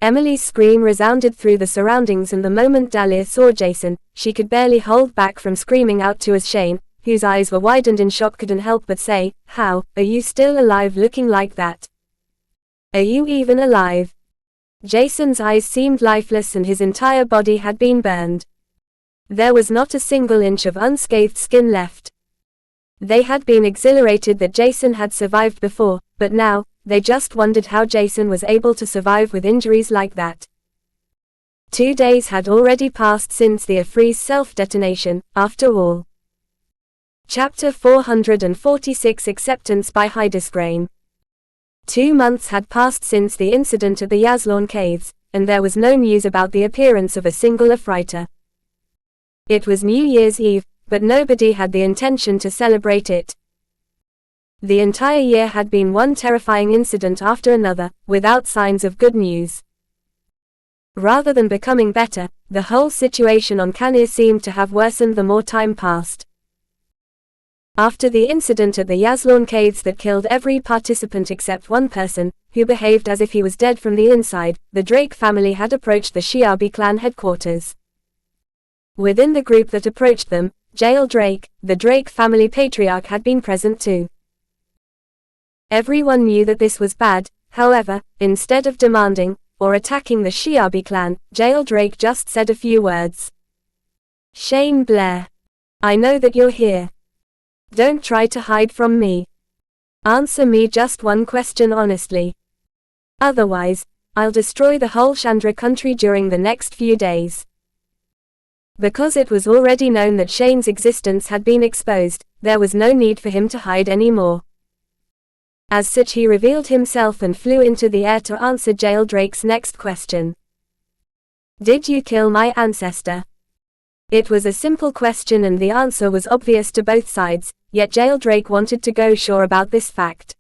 Emily's scream resounded through the surroundings, and the moment Dahlia saw Jason, she could barely hold back from screaming out to as Shane, whose eyes were widened in shock, couldn't help but say, "How are you still alive looking like that? Are you even alive?" Jason's eyes seemed lifeless and his entire body had been burned. There was not a single inch of unscathed skin left. They had been exhilarated that Jason had survived before, but now, they just wondered how Jason was able to survive with injuries like that. 2 days had already passed since the Afreeze self-detonation, after all. Chapter 446 Acceptance by Hydesgrain. 2 months had passed since the incident at the Yazlawn Caves, and there was no news about the appearance of a single Afrighter. It was New Year's Eve, but nobody had the intention to celebrate it. The entire year had been one terrifying incident after another, without signs of good news. Rather than becoming better, the whole situation on Canir seemed to have worsened the more time passed. After the incident at the Yazlawn Caves that killed every participant except one person, who behaved as if he was dead from the inside, the Drake family had approached the Shiabi clan headquarters. Within the group that approached them, Jael Drake, the Drake family patriarch, had been present too. Everyone knew that this was bad. However, instead of demanding or attacking the Shiabi clan, Jael Drake just said a few words. "Shane Blair, I know that you're here. Don't try to hide from me. Answer me just one question honestly. Otherwise, I'll destroy the whole Chandra country during the next few days." Because it was already known that Shane's existence had been exposed, there was no need for him to hide anymore. As such, he revealed himself and flew into the air to answer Jael Drake's next question. "Did you kill my ancestor?" It was a simple question and the answer was obvious to both sides, yet Jael Drake wanted to go sure about this fact.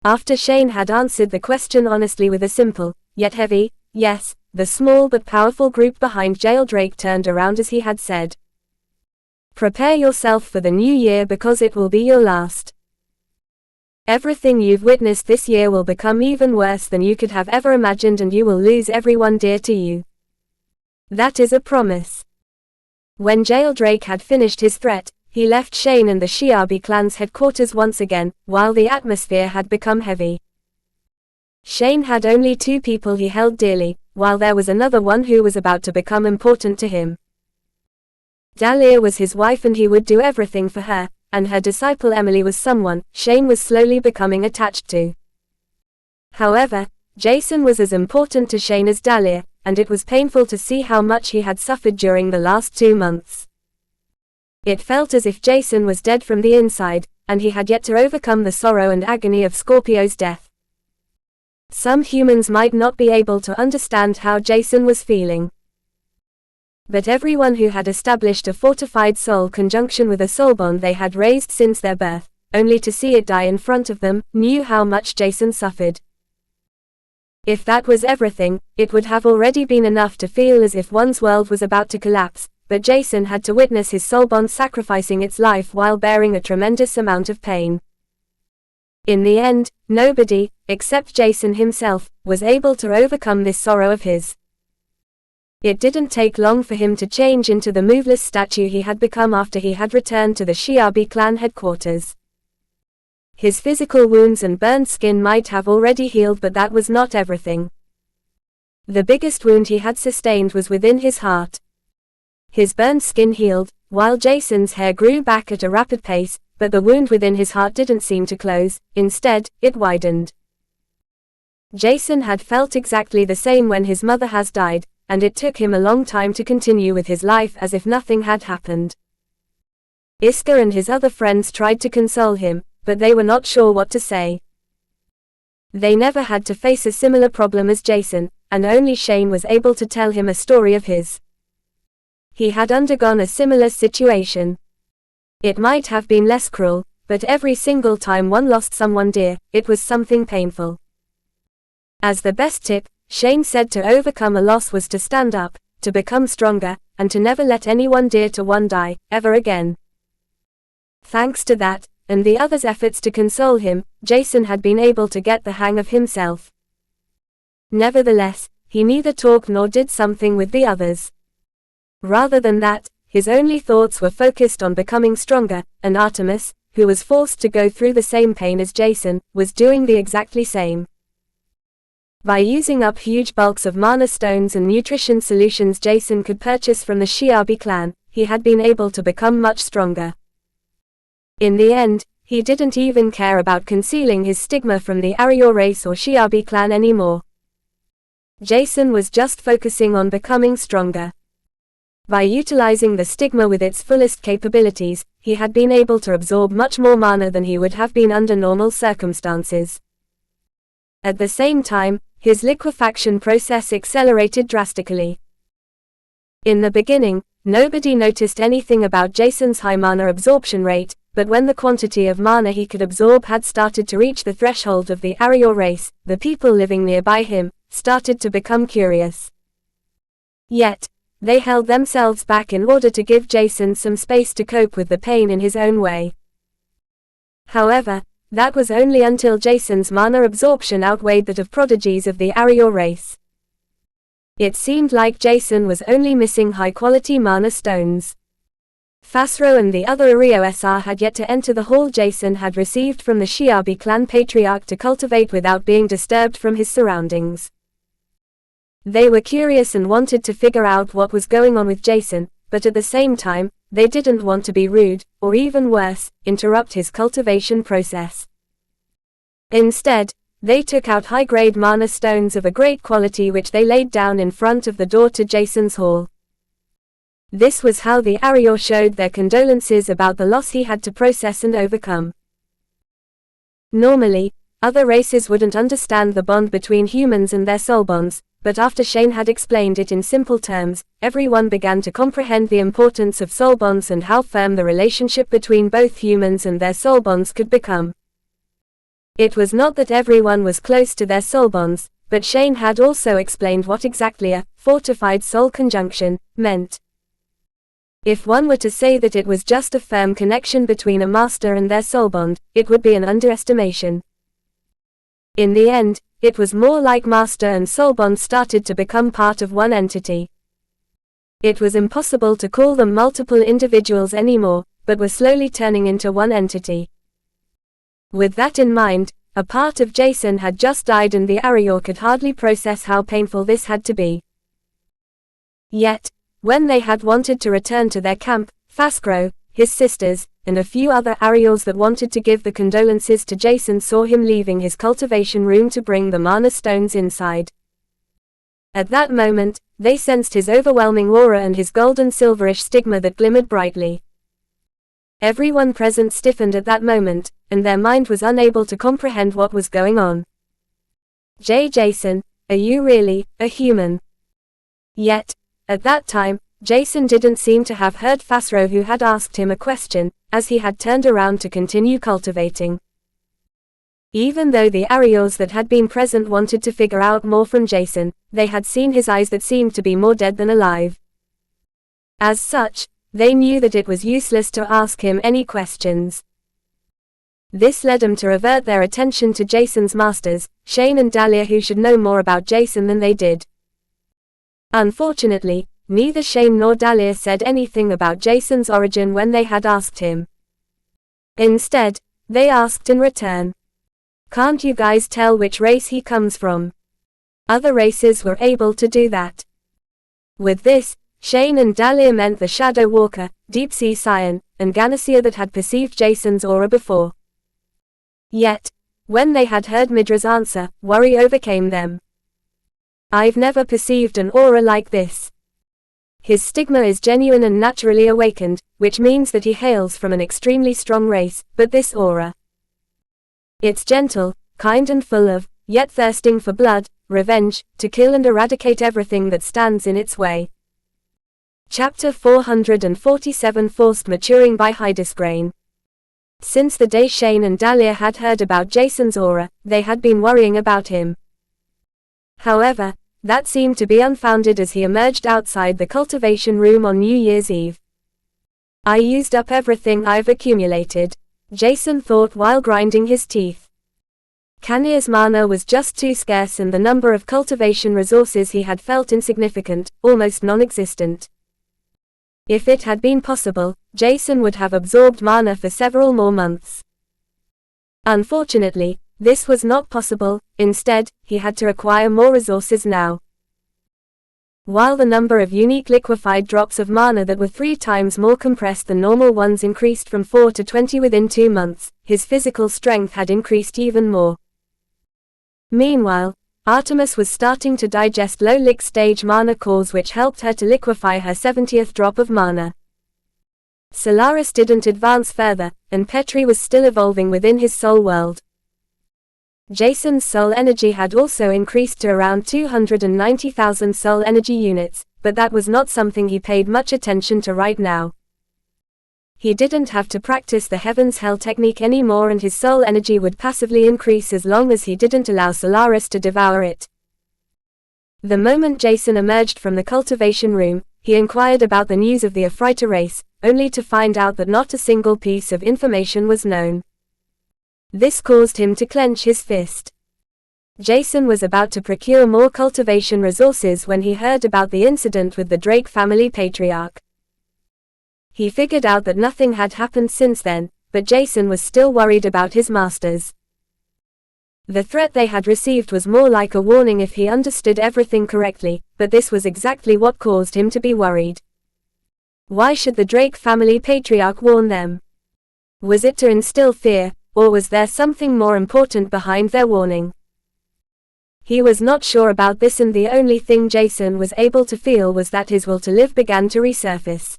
After Shane had answered the question honestly with a simple, yet heavy, yes, the small but powerful group behind Jael Drake turned around as he had said. "Prepare yourself for the new year because it will be your last. Everything you've witnessed this year will become even worse than you could have ever imagined, and you will lose everyone dear to you. That is a promise." When Jael Drake had finished his threat, he left Shane and the Shiabi clan's headquarters once again, while the atmosphere had become heavy. Shane had only 2 people he held dearly, while there was another one who was about to become important to him. Dahlia was his wife and he would do everything for her, and her disciple Emily was someone Shane was slowly becoming attached to. However, Jason was as important to Shane as Dahlia, and it was painful to see how much he had suffered during the last 2 months. It felt as if Jason was dead from the inside, and he had yet to overcome the sorrow and agony of Scorpio's death. Some humans might not be able to understand how Jason was feeling. But everyone who had established a fortified soul conjunction with a soul bond they had raised since their birth, only to see it die in front of them, knew how much Jason suffered. If that was everything, it would have already been enough to feel as if one's world was about to collapse, but Jason had to witness his soul bond sacrificing its life while bearing a tremendous amount of pain. In the end, nobody, except Jason himself, was able to overcome this sorrow of his. It didn't take long for him to change into the moveless statue he had become after he had returned to the Shiabi clan headquarters. His physical wounds and burned skin might have already healed, but that was not everything. The biggest wound he had sustained was within his heart. His burned skin healed, while Jason's hair grew back at a rapid pace, but the wound within his heart didn't seem to close, instead, it widened. Jason had felt exactly the same when his mother has died, and it took him a long time to continue with his life as if nothing had happened. Iska and his other friends tried to console him, but they were not sure what to say. They never had to face a similar problem as Jason, and only Shane was able to tell him a story of his. He had undergone a similar situation. It might have been less cruel, but every single time one lost someone dear, it was something painful. As the best tip, Shane said to overcome a loss was to stand up, to become stronger, and to never let anyone dear to one die, ever again. Thanks to that, and the others' efforts to console him, Jason had been able to get the hang of himself. Nevertheless, he neither talked nor did something with the others. Rather than that, his only thoughts were focused on becoming stronger, and Artemis, who was forced to go through the same pain as Jason, was doing the exactly same. By using up huge bulks of mana stones and nutrition solutions Jason could purchase from the Shiabi clan, he had been able to become much stronger. In the end, he didn't even care about concealing his stigma from the Arior race or Shiabi clan anymore. Jason was just focusing on becoming stronger. By utilizing the stigma with its fullest capabilities, he had been able to absorb much more mana than he would have been under normal circumstances. At the same time, his liquefaction process accelerated drastically. In the beginning, nobody noticed anything about Jason's high mana absorption rate, but when the quantity of mana he could absorb had started to reach the threshold of the Arior race, the people living nearby him started to become curious. Yet, they held themselves back in order to give Jason some space to cope with the pain in his own way. However, that was only until Jason's mana absorption outweighed that of prodigies of the Arior race. It seemed like Jason was only missing high-quality mana stones. Fasro and the other Ario SR had yet to enter the hall Jason had received from the Shiabi clan patriarch to cultivate without being disturbed from his surroundings. They were curious and wanted to figure out what was going on with Jason, but at the same time, they didn't want to be rude, or even worse, interrupt his cultivation process. Instead, they took out high-grade mana stones of a great quality which they laid down in front of the door to Jason's hall. This was how the Arior showed their condolences about the loss he had to process and overcome. Normally, other races wouldn't understand the bond between humans and their soul bonds, but after Shane had explained it in simple terms, everyone began to comprehend the importance of soul bonds and how firm the relationship between both humans and their soul bonds could become. It was not that everyone was close to their soul bonds, but Shane had also explained what exactly a fortified soul conjunction meant. If one were to say that it was just a firm connection between a master and their soul bond, it would be an underestimation. In the end, it was more like master and soul bond started to become part of one entity. It was impossible to call them multiple individuals anymore, but were slowly turning into one entity. With that in mind, a part of Jason had just died and the Arior could hardly process how painful this had to be. Yet, when they had wanted to return to their camp, Fasro, his sisters, and a few other Ariors that wanted to give the condolences to Jason saw him leaving his cultivation room to bring the mana stones inside. At that moment, they sensed his overwhelming aura and his golden silverish stigma that glimmered brightly. Everyone present stiffened at that moment, and their mind was unable to comprehend what was going on. Jason, are you really a human? Yet, at that time, Jason didn't seem to have heard Fasro, who had asked him a question, as he had turned around to continue cultivating. Even though the Ariors that had been present wanted to figure out more from Jason, they had seen his eyes that seemed to be more dead than alive. As such, they knew that it was useless to ask him any questions. This led them to revert their attention to Jason's masters, Shane and Dahlia, who should know more about Jason than they did. Unfortunately, neither Shane nor Dahlia said anything about Jason's origin when they had asked him. Instead, they asked in return, "Can't you guys tell which race he comes from?" Other races were able to do that. With this, Shane and Dahlia meant the Shadow Walker, Deep Sea Scion, and Ganassia that had perceived Jason's aura before. Yet, when they had heard Midra's answer, worry overcame them. I've never perceived an aura like this. His stigma is genuine and naturally awakened, which means that he hails from an extremely strong race, but this aura. It's gentle, kind and full of, yet thirsting for blood, revenge, to kill and eradicate everything that stands in its way. Chapter 447 Forced Maturing by Hydesgrain. Since the day Shane and Dahlia had heard about Jason's aura, they had been worrying about him. However, that seemed to be unfounded as he emerged outside the cultivation room on New Year's Eve. I used up everything I've accumulated, Jason thought while grinding his teeth. Kanir's mana was just too scarce and the number of cultivation resources he had felt insignificant, almost non-existent. If it had been possible, Jason would have absorbed mana for several more months. Unfortunately, this was not possible. Instead, he had to acquire more resources now. While the number of unique liquefied drops of mana that were 3 times more compressed than normal ones increased from 4 to 20 within 2 months, his physical strength had increased even more. Meanwhile, Artemis was starting to digest low lick stage mana cores which helped her to liquefy her 70th drop of mana. Solaris didn't advance further, and Petri was still evolving within his soul world. Jason's soul energy had also increased to around 290,000 soul energy units, but that was not something he paid much attention to right now. He didn't have to practice the Heaven's Hell technique anymore and his soul energy would passively increase as long as he didn't allow Solaris to devour it. The moment Jason emerged from the cultivation room, he inquired about the news of the Ephrata race, only to find out that not a single piece of information was known. This caused him to clench his fist. Jason was about to procure more cultivation resources when he heard about the incident with the Drake family patriarch. He figured out that nothing had happened since then, but Jason was still worried about his masters. The threat they had received was more like a warning if he understood everything correctly, but this was exactly what caused him to be worried. Why should the Drake family patriarch warn them? Was it to instill fear, or was there something more important behind their warning? He was not sure about this and the only thing Jason was able to feel was that his will to live began to resurface.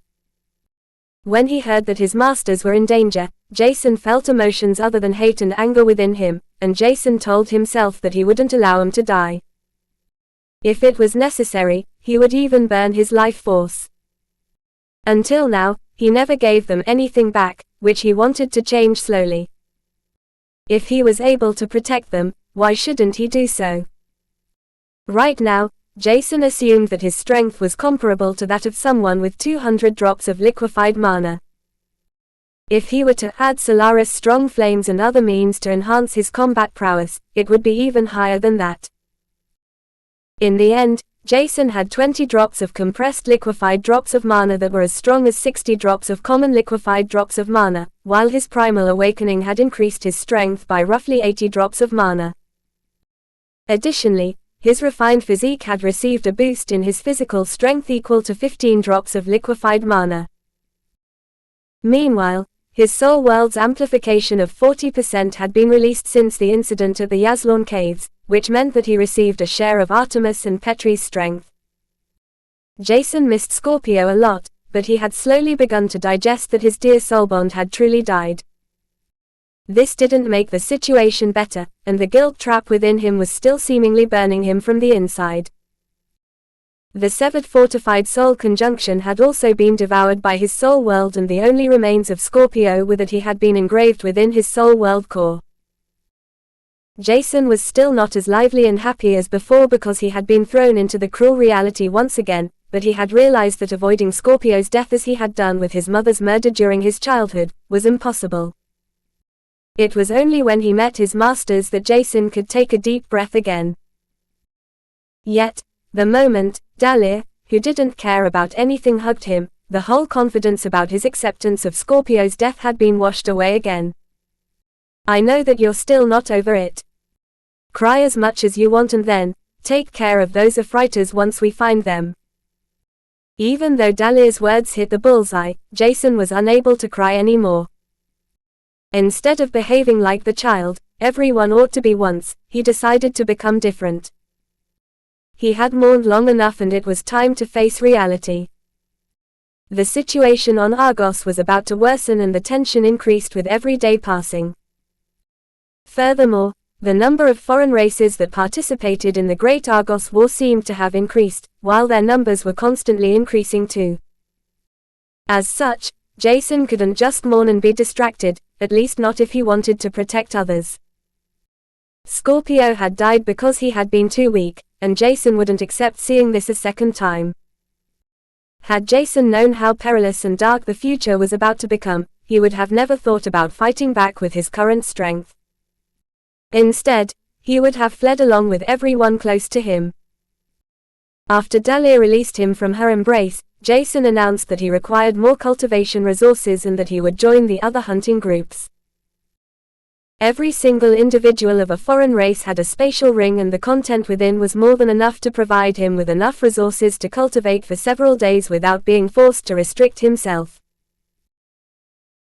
When he heard that his masters were in danger, Jason felt emotions other than hate and anger within him, and Jason told himself that he wouldn't allow them to die. If it was necessary, he would even burn his life force. Until now, he never gave them anything back, which he wanted to change slowly. If he was able to protect them, why shouldn't he do so? Right now, Jason assumed that his strength was comparable to that of someone with 200 drops of liquefied mana. If he were to add Solaris' strong flames and other means to enhance his combat prowess, it would be even higher than that. In the end, Jason had 20 drops of compressed liquefied drops of mana that were as strong as 60 drops of common liquefied drops of mana, while his primal awakening had increased his strength by roughly 80 drops of mana. Additionally, his refined physique had received a boost in his physical strength equal to 15 drops of liquefied mana. Meanwhile, his soul world's amplification of 40% had been released since the incident at the Yazlorn Caves, which meant that he received a share of Artemis and Petri's strength. Jason missed Scorpio a lot, but he had slowly begun to digest that his dear soulbond had truly died. This didn't make the situation better, and the guilt trap within him was still seemingly burning him from the inside. The severed fortified soul conjunction had also been devoured by his soul world and the only remains of Scorpio were that he had been engraved within his soul world core. Jason was still not as lively and happy as before because he had been thrown into the cruel reality once again, but he had realized that avoiding Scorpio's death as he had done with his mother's murder during his childhood, was impossible. It was only when he met his masters that Jason could take a deep breath again. Yet, the moment Dahlia, who didn't care about anything, hugged him, the whole confidence about his acceptance of Scorpio's death had been washed away again. I know that you're still not over it. Cry as much as you want and then, take care of those Ephritas once we find them. Even though Dahlia's words hit the bullseye, Jason was unable to cry anymore. Instead of behaving like the child everyone ought to be once, he decided to become different. He had mourned long enough and it was time to face reality. The situation on Argos was about to worsen and the tension increased with every day passing. Furthermore, the number of foreign races that participated in the Great Argos War seemed to have increased, while their numbers were constantly increasing too. As such, Jason couldn't just mourn and be distracted, at least not if he wanted to protect others. Scorpio had died because he had been too weak, and Jason wouldn't accept seeing this a second time. Had Jason known how perilous and dark the future was about to become, he would have never thought about fighting back with his current strength. Instead, he would have fled along with everyone close to him. After Dahlia released him from her embrace, Jason announced that he required more cultivation resources and that he would join the other hunting groups. Every single individual of a foreign race had a spatial ring and the content within was more than enough to provide him with enough resources to cultivate for several days without being forced to restrict himself.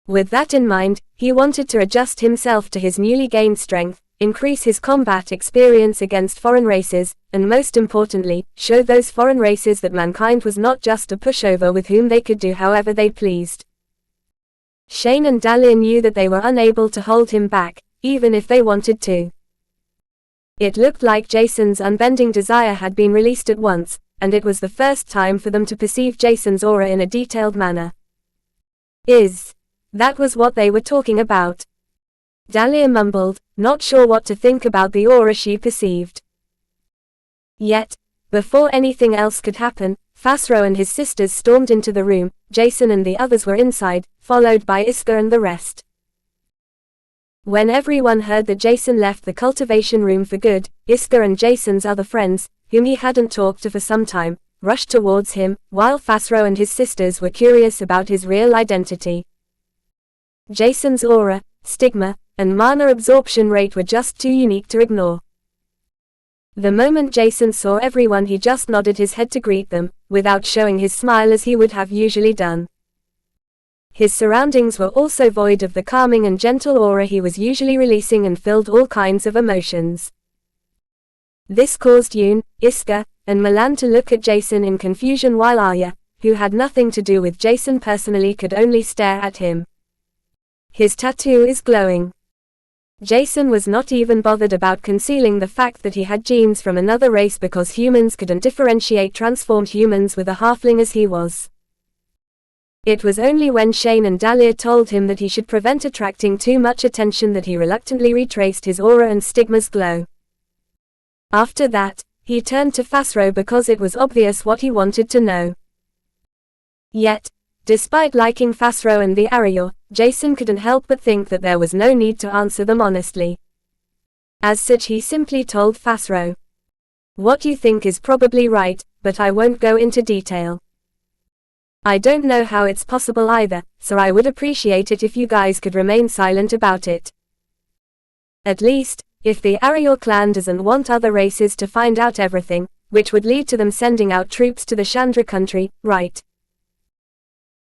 With that in mind, he wanted to adjust himself to his newly gained strength, increase his combat experience against foreign races, and most importantly, show those foreign races that mankind was not just a pushover with whom they could do however they pleased. Shane and Dahlia knew that they were unable to hold him back, even if they wanted to. It looked like Jason's unbending desire had been released at once, and it was the first time for them to perceive Jason's aura in a detailed manner. That was what they were talking about? Dahlia mumbled, not sure what to think about the aura she perceived. Yet, before anything else could happen, Fasro and his sisters stormed into the room. Jason and the others were inside, followed by Iska and the rest. When everyone heard that Jason left the cultivation room for good, Iska and Jason's other friends, whom he hadn't talked to for some time, rushed towards him, while Fasro and his sisters were curious about his real identity. Jason's aura, stigma, and mana absorption rate were just too unique to ignore. The moment Jason saw everyone, he just nodded his head to greet them, without showing his smile as he would have usually done. His surroundings were also void of the calming and gentle aura he was usually releasing and filled all kinds of emotions. This caused Yoon, Iska, and Milan to look at Jason in confusion while Arya, who had nothing to do with Jason personally, could only stare at him. His tattoo is glowing. Jason was not even bothered about concealing the fact that he had genes from another race because humans couldn't differentiate transformed humans with a halfling as he was. It was only when Shane and Dahlia told him that he should prevent attracting too much attention that he reluctantly retraced his aura and stigma's glow. After that, he turned to Fasro because it was obvious what he wanted to know. Yet, despite liking Fasro and the Arior, Jason couldn't help but think that there was no need to answer them honestly. As such, he simply told Fasro, "What you think is probably right, but I won't go into detail. I don't know how it's possible either, so I would appreciate it if you guys could remain silent about it. At least, if the Arior clan doesn't want other races to find out everything, which would lead to them sending out troops to the Chandra country, right?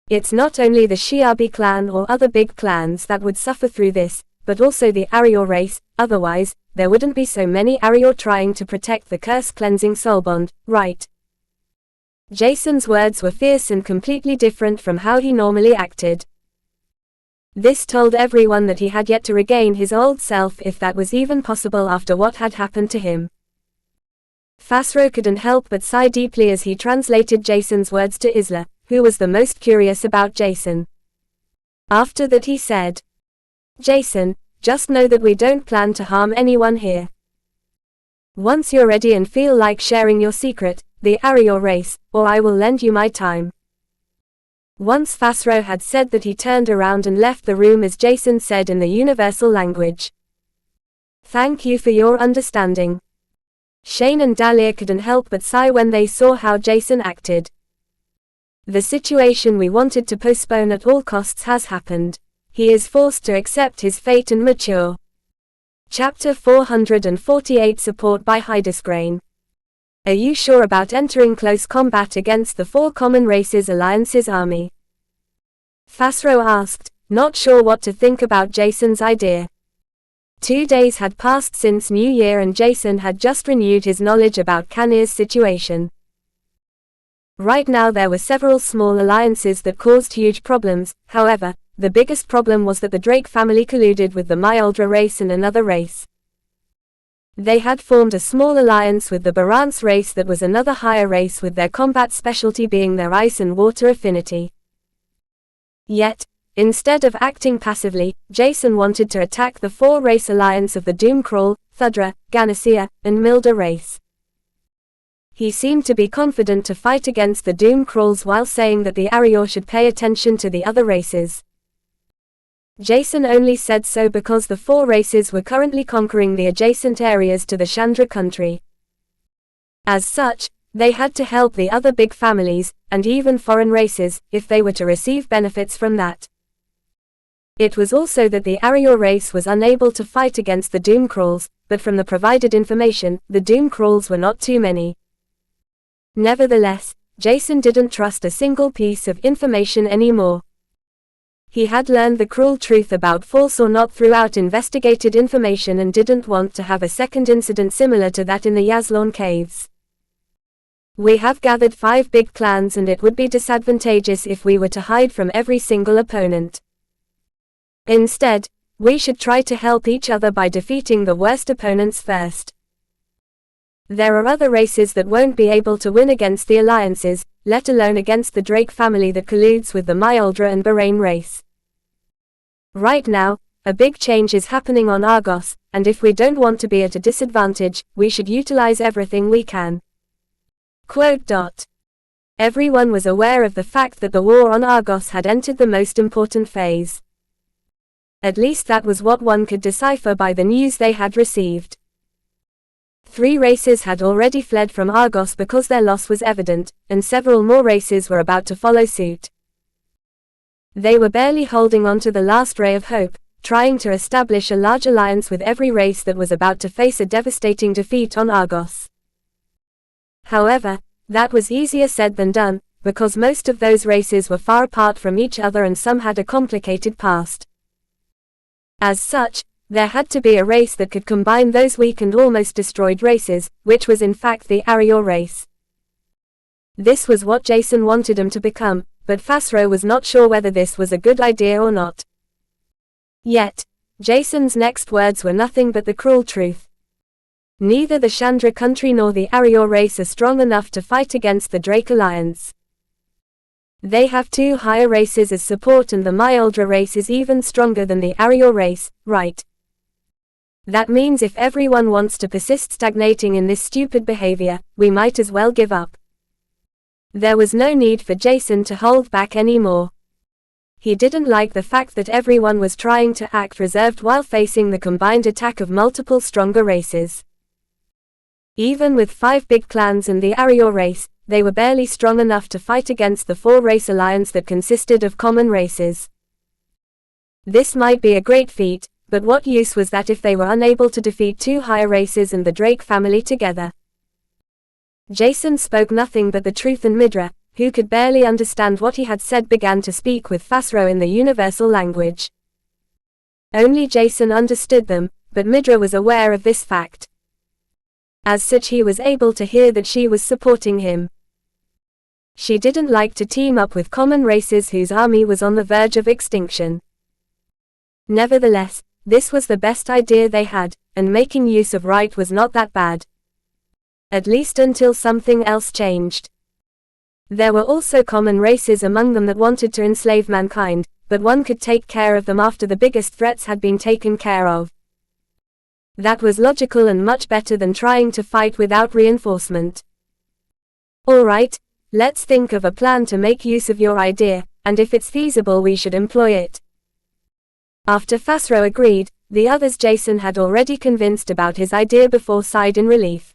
It's not only the Shiabi clan or other big clans that would suffer through this, but also the Arior race, otherwise, there wouldn't be so many Arior trying to protect the curse-cleansing soulbond, right?" Jason's words were fierce and completely different from how he normally acted. This told everyone that he had yet to regain his old self, if that was even possible after what had happened to him. Fasro couldn't help but sigh deeply as he translated Jason's words to Isla, who was the most curious about Jason. After that he said, "Jason, just know that we don't plan to harm anyone here. Once you're ready and feel like sharing your secret, the Arior race, or I will lend you my time." Once Fasro had said that, he turned around and left the room as Jason said in the universal language, "Thank you for your understanding." Shane and Dahlia couldn't help but sigh when they saw how Jason acted. The situation we wanted to postpone at all costs has happened. He is forced to accept his fate and mature. Chapter 448, Support by Hydesgrain. Are you sure about entering close combat against the Four Common Races Alliance's army? Fasro asked, not sure what to think about Jason's idea. 2 days had passed since New Year and Jason had just renewed his knowledge about Kanir's situation. Right now there were several small alliances that caused huge problems. However, the biggest problem was that the Drake family colluded with the Myoldra race and another race. They had formed a small alliance with the Barance race that was another higher race, with their combat specialty being their ice and water affinity. Yet, instead of acting passively, Jason wanted to attack the four-race alliance of the Doomcrawl, Thudra, Ganassia, and Milda race. He seemed to be confident to fight against the Doomcrawls while saying that the Arior should pay attention to the other races. Jason only said so because the four races were currently conquering the adjacent areas to the Chandra country. As such, they had to help the other big families, and even foreign races, if they were to receive benefits from that. It was also that the Arior race was unable to fight against the Doomcrawls, but from the provided information, the Doomcrawls were not too many. Nevertheless, Jason didn't trust a single piece of information anymore. He had learned the cruel truth about false or not throughout investigated information and didn't want to have a second incident similar to that in the Yazlon caves. We have gathered 5 big clans and it would be disadvantageous if we were to hide from every single opponent. Instead, we should try to help each other by defeating the worst opponents first. There are other races that won't be able to win against the alliances, let alone against the Drake family that colludes with the Myoldra and Bahrain race. Right now, a big change is happening on Argos, and if we don't want to be at a disadvantage, we should utilize everything we can. Quote. Everyone was aware of the fact that the war on Argos had entered the most important phase. At least that was what one could decipher by the news they had received. 3 races had already fled from Argos because their loss was evident, and several more races were about to follow suit. They were barely holding on to the last ray of hope, trying to establish a large alliance with every race that was about to face a devastating defeat on Argos. However, that was easier said than done, because most of those races were far apart from each other and some had a complicated past. As such, there had to be a race that could combine those weak and almost destroyed races, which was in fact the Arior race. This was what Jason wanted them to become, but Fasro was not sure whether this was a good idea or not. Yet, Jason's next words were nothing but the cruel truth. Neither the Chandra country nor the Arior race are strong enough to fight against the Drake Alliance. They have 2 higher races as support and the Myoldra race is even stronger than the Arior race, right? That means if everyone wants to persist stagnating in this stupid behavior, we might as well give up. There was no need for Jason to hold back anymore. He didn't like the fact that everyone was trying to act reserved while facing the combined attack of multiple stronger races. Even with 5 big clans and the Arior race, they were barely strong enough to fight against the 4-race alliance that consisted of common races. This might be a great feat, but what use was that if they were unable to defeat 2 higher races and the Drake family together? Jason spoke nothing but the truth, and Midra, who could barely understand what he had said, began to speak with Fasro in the universal language. Only Jason understood them, but Midra was aware of this fact. As such, he was able to hear that she was supporting him. She didn't like to team up with common races whose army was on the verge of extinction. Nevertheless, this was the best idea they had, and making use of right was not that bad. At least until something else changed. There were also common races among them that wanted to enslave mankind, but one could take care of them after the biggest threats had been taken care of. That was logical and much better than trying to fight without reinforcement. Alright, let's think of a plan to make use of your idea, and if it's feasible we should employ it. After Fasro agreed, the others Jason had already convinced about his idea before sighed in relief.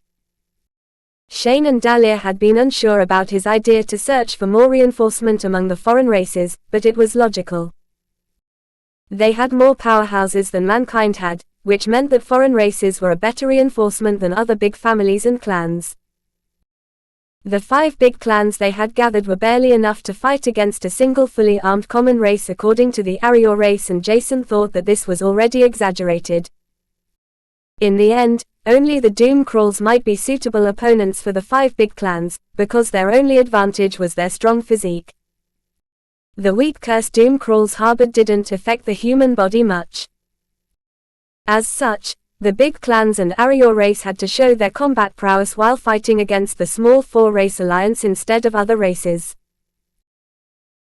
Shane and Dahlia had been unsure about his idea to search for more reinforcement among the foreign races, but it was logical. They had more powerhouses than mankind had, which meant that foreign races were a better reinforcement than other big families and clans. The 5 big clans they had gathered were barely enough to fight against a single fully armed common race according to the Arior race, and Jason thought that this was already exaggerated. In the end, only the Doom Crawls might be suitable opponents for the 5 big clans, because their only advantage was their strong physique. The weak curse Doom Crawls harbored didn't affect the human body much. As such, the big clans and Arior race had to show their combat prowess while fighting against the small 4-race alliance instead of other races.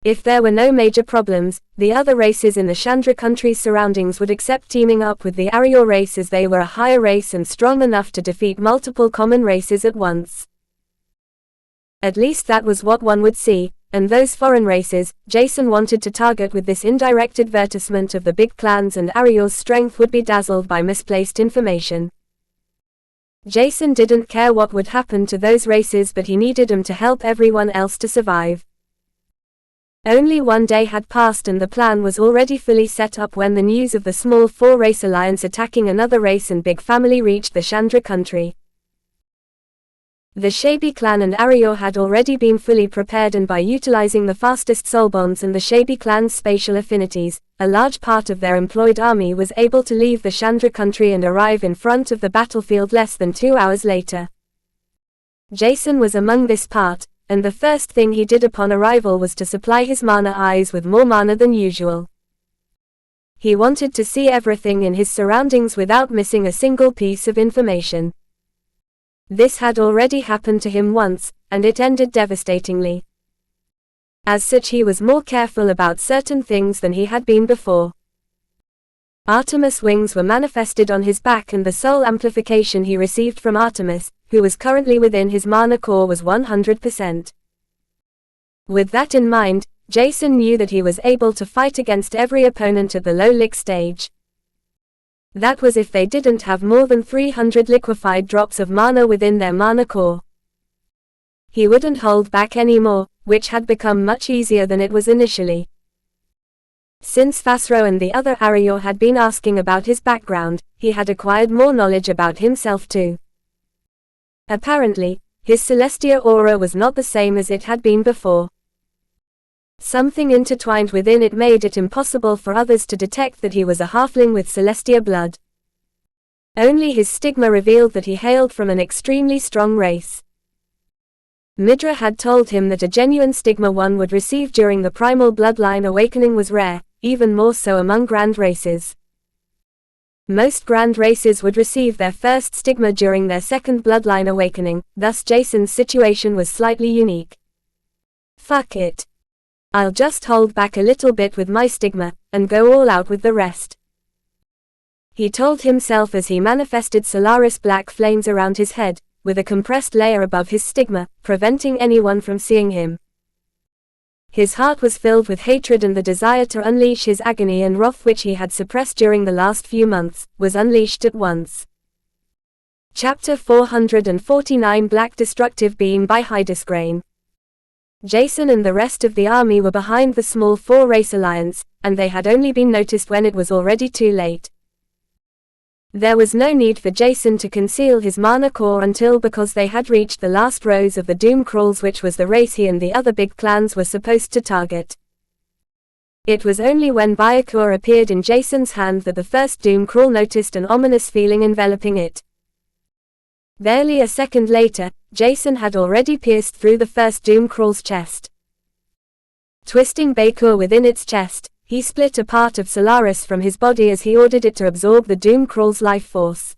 If there were no major problems, the other races in the Chandra country's surroundings would accept teaming up with the Arior race, as they were a higher race and strong enough to defeat multiple common races at once. At least that was what one would see, and those foreign races, Jason wanted to target with this indirect advertisement of the big clans and Arior's strength would be dazzled by misplaced information. Jason didn't care what would happen to those races, but he needed them to help everyone else to survive. Only one day had passed and the plan was already fully set up when the news of the small 4-race alliance attacking another race and big family reached the Chandra country. The Shabi clan and Arior had already been fully prepared, and by utilizing the fastest soul bonds and the Shabi clan's spatial affinities, a large part of their employed army was able to leave the Chandra country and arrive in front of the battlefield less than 2 hours later. Jason was among this part, and the first thing he did upon arrival was to supply his mana eyes with more mana than usual. He wanted to see everything in his surroundings without missing a single piece of information. This had already happened to him once, and it ended devastatingly. As such, he was more careful about certain things than he had been before. Artemis wings were manifested on his back, and the soul amplification he received from Artemis, who was currently within his mana core, was 100%. With that in mind, Jason knew that he was able to fight against every opponent at the low lick stage. That was if they didn't have more than 300 liquefied drops of mana within their mana core. He wouldn't hold back anymore, which had become much easier than it was initially. Since Fasro and the other Arior had been asking about his background, he had acquired more knowledge about himself too. Apparently, his Celestia aura was not the same as it had been before. Something intertwined within it made it impossible for others to detect that he was a halfling with Celestia blood. Only his stigma revealed that he hailed from an extremely strong race. Midra had told him that a genuine stigma one would receive during the primal bloodline awakening was rare, even more so among grand races. Most grand races would receive their first stigma during their second bloodline awakening, thus Jason's situation was slightly unique. Fuck it. I'll just hold back a little bit with my stigma, and go all out with the rest. He told himself as he manifested Solaris black flames around his head, with a compressed layer above his stigma, preventing anyone from seeing him. His heart was filled with hatred, and the desire to unleash his agony and wrath, which he had suppressed during the last few months, was unleashed at once. Chapter 449 Black Destructive Beam by Hydesgrain. Jason and the rest of the army were behind the small 4-race alliance, and they had only been noticed when it was already too late. There was no need for Jason to conceal his mana core until because they had reached the last rows of the Doom Crawls, which was the race he and the other big clans were supposed to target. It was only when Byakur appeared in Jason's hand that the first Doom Crawl noticed an ominous feeling enveloping it. Barely a second later, Jason had already pierced through the first Doom Crawl's chest. Twisting Byakur within its chest, he split a part of Solaris from his body as he ordered it to absorb the Doom Crawl's life force.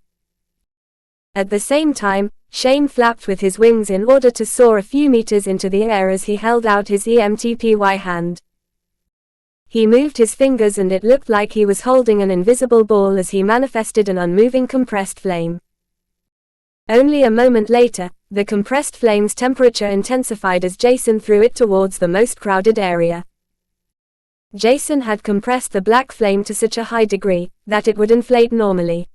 At the same time, Shane flapped with his wings in order to soar a few meters into the air as he held out his EMTPY hand. He moved his fingers and it looked like he was holding an invisible ball as he manifested an unmoving compressed flame. Only a moment later, the compressed flame's temperature intensified as Jason threw it towards the most crowded area. Jason had compressed the black flame to such a high degree that it would inflate normally.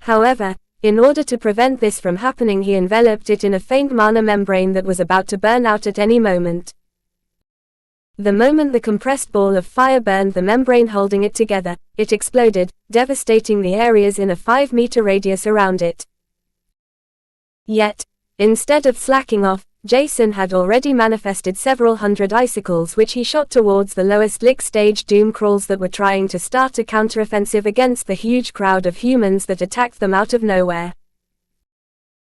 However, in order to prevent this from happening, he enveloped it in a faint mana membrane that was about to burn out at any moment. The moment the compressed ball of fire burned the membrane holding it together, it exploded, devastating the areas in a 5-meter radius around it. Yet, Instead of slacking off, Jason had already manifested several hundred icicles which he shot towards the lowest lick stage Doomcrawls that were trying to start a counteroffensive against the huge crowd of humans that attacked them out of nowhere.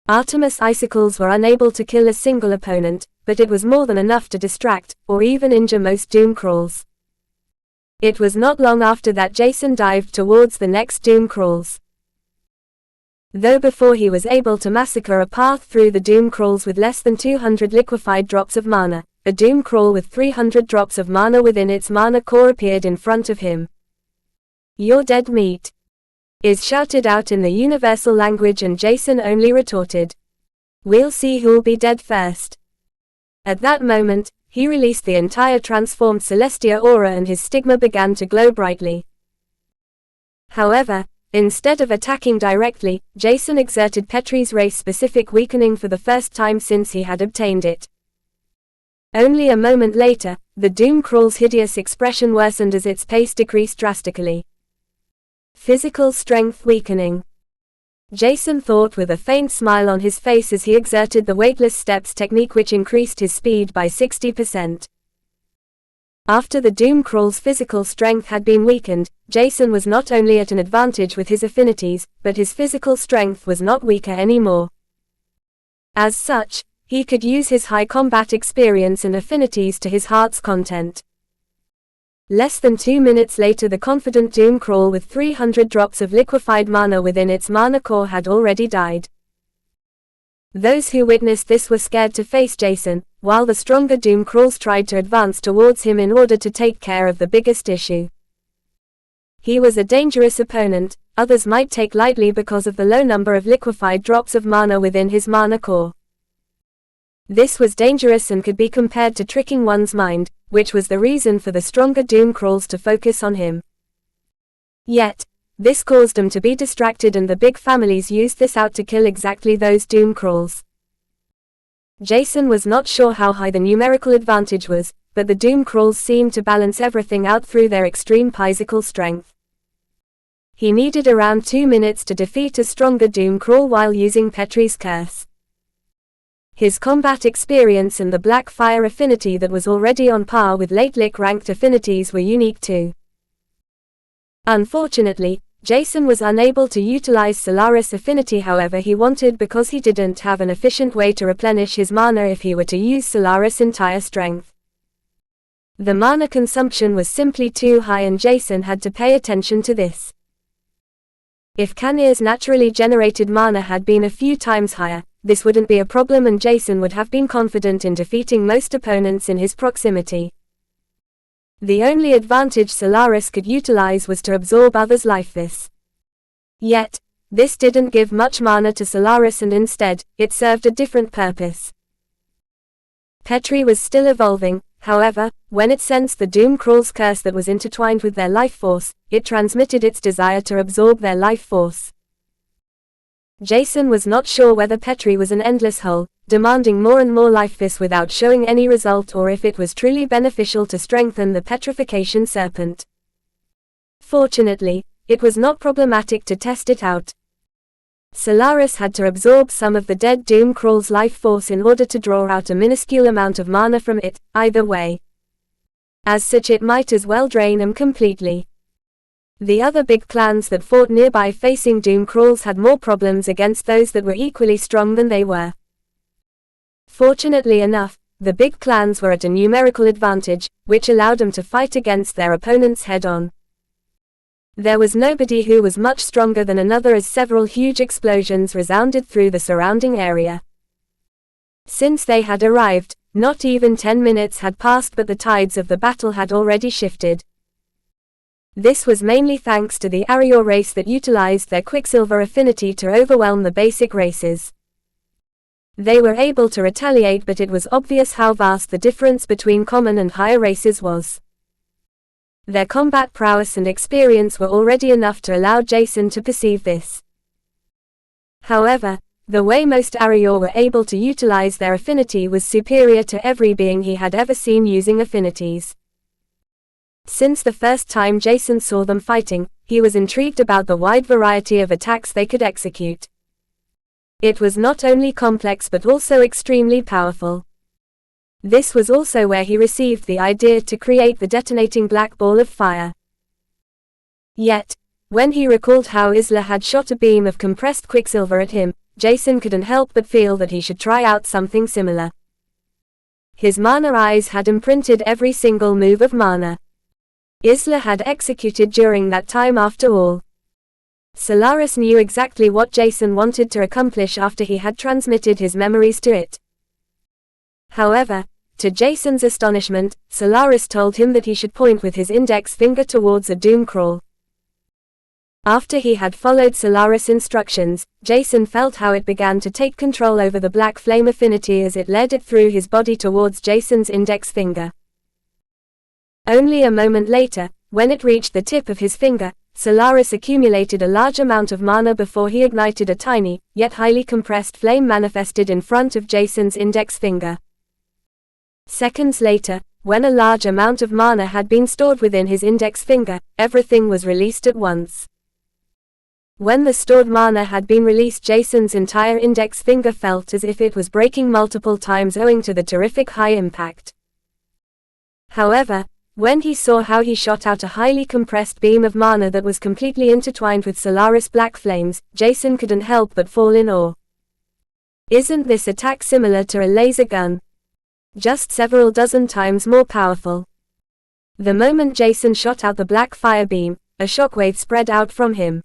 Artemis icicles were unable to kill a single opponent, but it was more than enough to distract, or even injure most Doomcrawls. It was not long after that Jason dived towards the next Doomcrawls. Though before he was able to massacre a path through the Doomcrawls with less than 200 liquefied drops of mana, a Doomcrawl with 300 drops of mana within its mana core appeared in front of him. "You're dead meat," is shouted out in the universal language, and Jason only retorted, "We'll see who'll be dead first." At that moment, he released the entire transformed Celestia aura and his stigma began to glow brightly. However, instead of attacking directly, Jason exerted Petri's race-specific weakening for the first time since he had obtained it. Only a moment later, the Doomcrawl's hideous expression worsened as its pace decreased drastically. Physical strength weakening. Jason thought with a faint smile on his face as he exerted the weightless steps technique which increased his speed by 60%. After the Doomcrawl's physical strength had been weakened, Jason was not only at an advantage with his affinities, but his physical strength was not weaker anymore. As such, he could use his high combat experience and affinities to his heart's content. Less than 2 minutes later, the confident Doomcrawl with 300 drops of liquefied mana within its mana core had already died. Those who witnessed this were scared to face Jason, while the stronger Doomcrawls tried to advance towards him in order to take care of the biggest issue. He was a dangerous opponent, others might take lightly because of the low number of liquefied drops of mana within his mana core. This was dangerous and could be compared to tricking one's mind, which was the reason for the stronger Doomcrawls to focus on him. Yet, this caused them to be distracted, and the big families used this out to kill exactly those Doomcrawls. Jason was not sure how high the numerical advantage was, but the Doomcrawls seemed to balance everything out through their extreme physical strength. He needed around 2 minutes to defeat a stronger Doomcrawl while using Petri's curse. His combat experience and the black fire affinity that was already on par with late lick ranked affinities were unique too. Unfortunately, Jason was unable to utilize Solaris affinity however he wanted because he didn't have an efficient way to replenish his mana if he were to use Solaris' entire strength. The mana consumption was simply too high and Jason had to pay attention to this. If Kanir's naturally generated mana had been a few times higher, this wouldn't be a problem and Jason would have been confident in defeating most opponents in his proximity. The only advantage Solaris could utilize was to absorb others' life force. Yet, this didn't give much mana to Solaris and instead, it served a different purpose. Petri was still evolving, however, when it sensed the Doomcrawl's curse that was intertwined with their life force, it transmitted its desire to absorb their life force. Jason was not sure whether Petri was an endless hole, demanding more and more life force without showing any result, or if it was truly beneficial to strengthen the petrification serpent. Fortunately, it was not problematic to test it out. Solaris had to absorb some of the dead Doomcrawl's life force in order to draw out a minuscule amount of mana from it, either way. As such, it might as well drain them completely. The other big clans that fought nearby facing Doomcrawls had more problems against those that were equally strong than they were. Fortunately enough, the big clans were at a numerical advantage, which allowed them to fight against their opponents head-on. There was nobody who was much stronger than another as several huge explosions resounded through the surrounding area. Since they had arrived, not even 10 minutes had passed but the tides of the battle had already shifted. This was mainly thanks to the Arior race that utilized their Quicksilver affinity to overwhelm the basic races. They were able to retaliate, but it was obvious how vast the difference between common and higher races was. Their combat prowess and experience were already enough to allow Jason to perceive this. However, the way most Arior were able to utilize their affinity was superior to every being he had ever seen using affinities. Since the first time Jason saw them fighting, he was intrigued about the wide variety of attacks they could execute. It was not only complex but also extremely powerful. This was also where he received the idea to create the detonating black ball of fire. Yet, when he recalled how Isla had shot a beam of compressed quicksilver at him, Jason couldn't help but feel that he should try out something similar. His mana eyes had imprinted every single move of mana Isla had executed during that time after all. Solaris knew exactly what Jason wanted to accomplish after he had transmitted his memories to it. However, to Jason's astonishment, Solaris told him that he should point with his index finger towards a Doomcrawl. After he had followed Solaris' instructions, Jason felt how it began to take control over the black flame affinity as it led it through his body towards Jason's index finger. Only a moment later, when it reached the tip of his finger, Solaris accumulated a large amount of mana before he ignited a tiny, yet highly compressed flame manifested in front of Jason's index finger. Seconds later, when a large amount of mana had been stored within his index finger, everything was released at once. When the stored mana had been released, Jason's entire index finger felt as if it was breaking multiple times owing to the terrific high impact. However, when he saw how he shot out a highly compressed beam of mana that was completely intertwined with Solaris' black flames, Jason couldn't help but fall in awe. Isn't this attack similar to a laser gun? Just several dozen times more powerful. The moment Jason shot out the black fire beam, a shockwave spread out from him.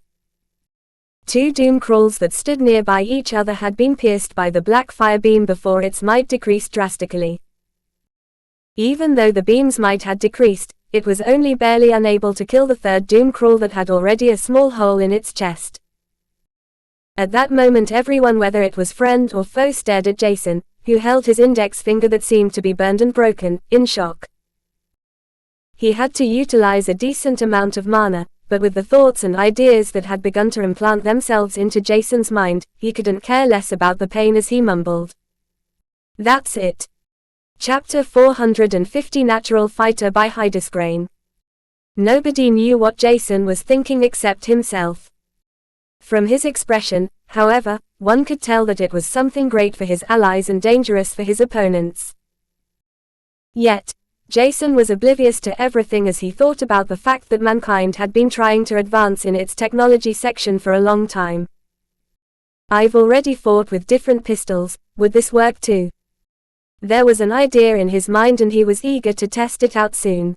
Two Doomcrawls that stood nearby each other had been pierced by the black fire beam before its might decreased drastically. Even though the beam's might had decreased, it was only barely unable to kill the third Doomcrawl that had already a small hole in its chest. At that moment everyone, whether it was friend or foe, stared at Jason, who held his index finger that seemed to be burned and broken, in shock. He had to utilize a decent amount of mana, but with the thoughts and ideas that had begun to implant themselves into Jason's mind, he couldn't care less about the pain as he mumbled. That's it. Chapter 450 Natural Fighter by Hydesgrain. Nobody knew what Jason was thinking except himself. From his expression, however, one could tell that it was something great for his allies and dangerous for his opponents. Yet, Jason was oblivious to everything as he thought about the fact that mankind had been trying to advance in its technology section for a long time. I've already fought with different pistols, would this work too? There was an idea in his mind and he was eager to test it out soon.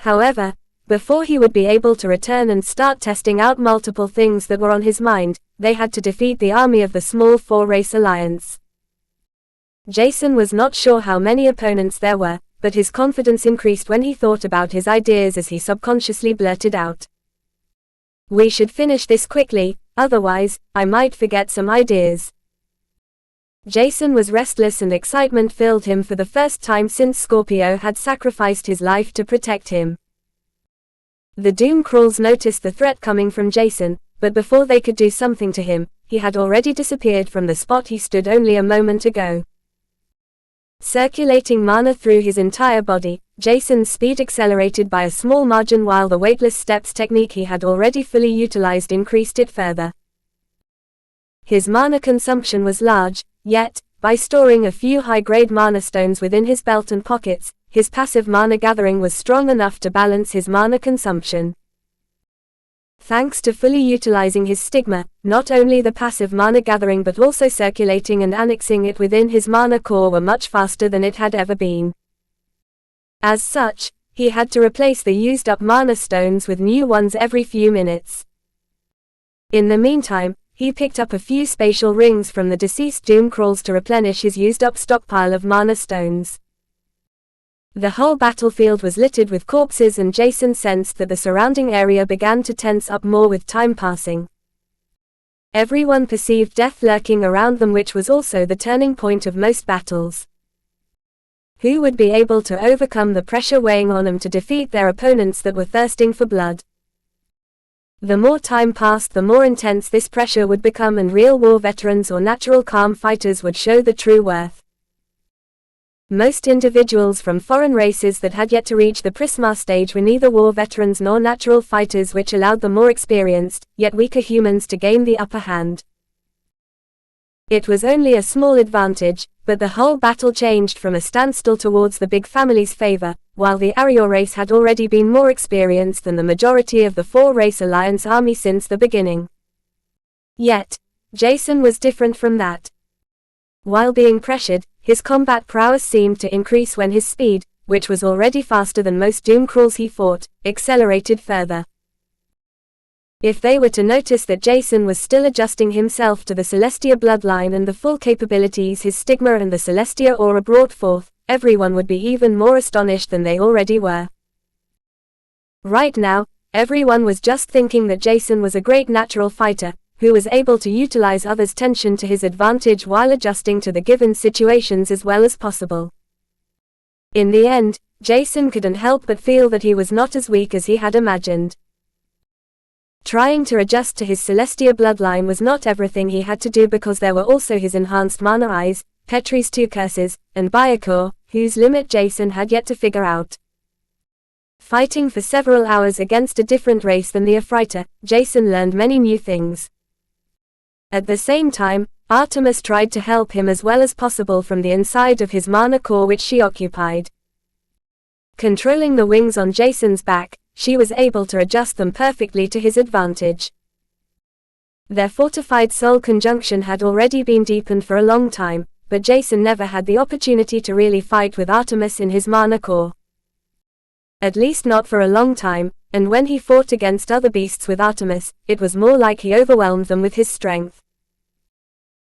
However, before he would be able to return and start testing out multiple things that were on his mind, they had to defeat the army of the Small Four Race Alliance. Jason was not sure how many opponents there were, but his confidence increased when he thought about his ideas as he subconsciously blurted out. We should finish this quickly, otherwise, I might forget some ideas. Jason was restless and excitement filled him for the first time since Scorpio had sacrificed his life to protect him. The Doomcrawls noticed the threat coming from Jason, but before they could do something to him, he had already disappeared from the spot he stood only a moment ago. Circulating mana through his entire body, Jason's speed accelerated by a small margin while the weightless steps technique he had already fully utilized increased it further. His mana consumption was large, yet, by storing a few high-grade mana stones within his belt and pockets, his passive mana gathering was strong enough to balance his mana consumption. Thanks to fully utilizing his stigma, not only the passive mana gathering but also circulating and annexing it within his mana core were much faster than it had ever been. As such, he had to replace the used-up mana stones with new ones every few minutes. In the meantime, he picked up a few spatial rings from the deceased Doomcrawls to replenish his used-up stockpile of mana stones. The whole battlefield was littered with corpses and Jason sensed that the surrounding area began to tense up more with time passing. Everyone perceived death lurking around them, which was also the turning point of most battles. Who would be able to overcome the pressure weighing on them to defeat their opponents that were thirsting for blood? The more time passed, the more intense this pressure would become, and real war veterans or natural calm fighters would show the true worth. Most individuals from foreign races that had yet to reach the Prisma stage were neither war veterans nor natural fighters, which allowed the more experienced, yet weaker humans to gain the upper hand. It was only a small advantage, but the whole battle changed from a standstill towards the big family's favor, while the Arior race had already been more experienced than the majority of the four-race alliance army since the beginning. Yet, Jacen was different from that. While being pressured, his combat prowess seemed to increase when his speed, which was already faster than most Doomcrawls he fought, accelerated further. If they were to notice that Jacen was still adjusting himself to the Celestia bloodline and the full capabilities his stigma and the Celestia aura brought forth, everyone would be even more astonished than they already were. Right now, everyone was just thinking that Jacen was a great natural fighter, who was able to utilize others' tension to his advantage while adjusting to the given situations as well as possible. In the end, Jacen couldn't help but feel that he was not as weak as he had imagined. Trying to adjust to his Celestia bloodline was not everything he had to do, because there were also his enhanced mana eyes, Petri's two curses, and Byakhor, whose limit Jacen had yet to figure out. Fighting for several hours against a different race than the Ephrata, Jacen learned many new things. At the same time, Artemis tried to help him as well as possible from the inside of his mana core which she occupied. Controlling the wings on Jacen's back, she was able to adjust them perfectly to his advantage. Their fortified soul conjunction had already been deepened for a long time, but Jacen never had the opportunity to really fight with Artemis in his mana core. At least not for a long time, and when he fought against other beasts with Artemis, it was more like he overwhelmed them with his strength.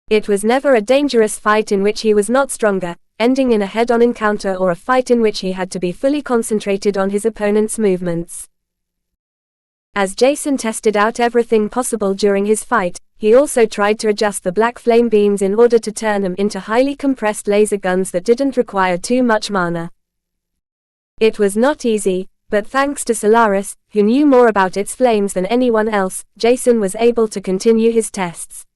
It was never a dangerous fight in which he was not stronger, ending in a head-on encounter or a fight in which he had to be fully concentrated on his opponent's movements. As Jacen tested out everything possible during his fight, he also tried to adjust the black flame beams in order to turn them into highly compressed laser guns that didn't require too much mana. It was not easy, but thanks to Solaris, who knew more about its flames than anyone else, Jacen was able to continue his tests.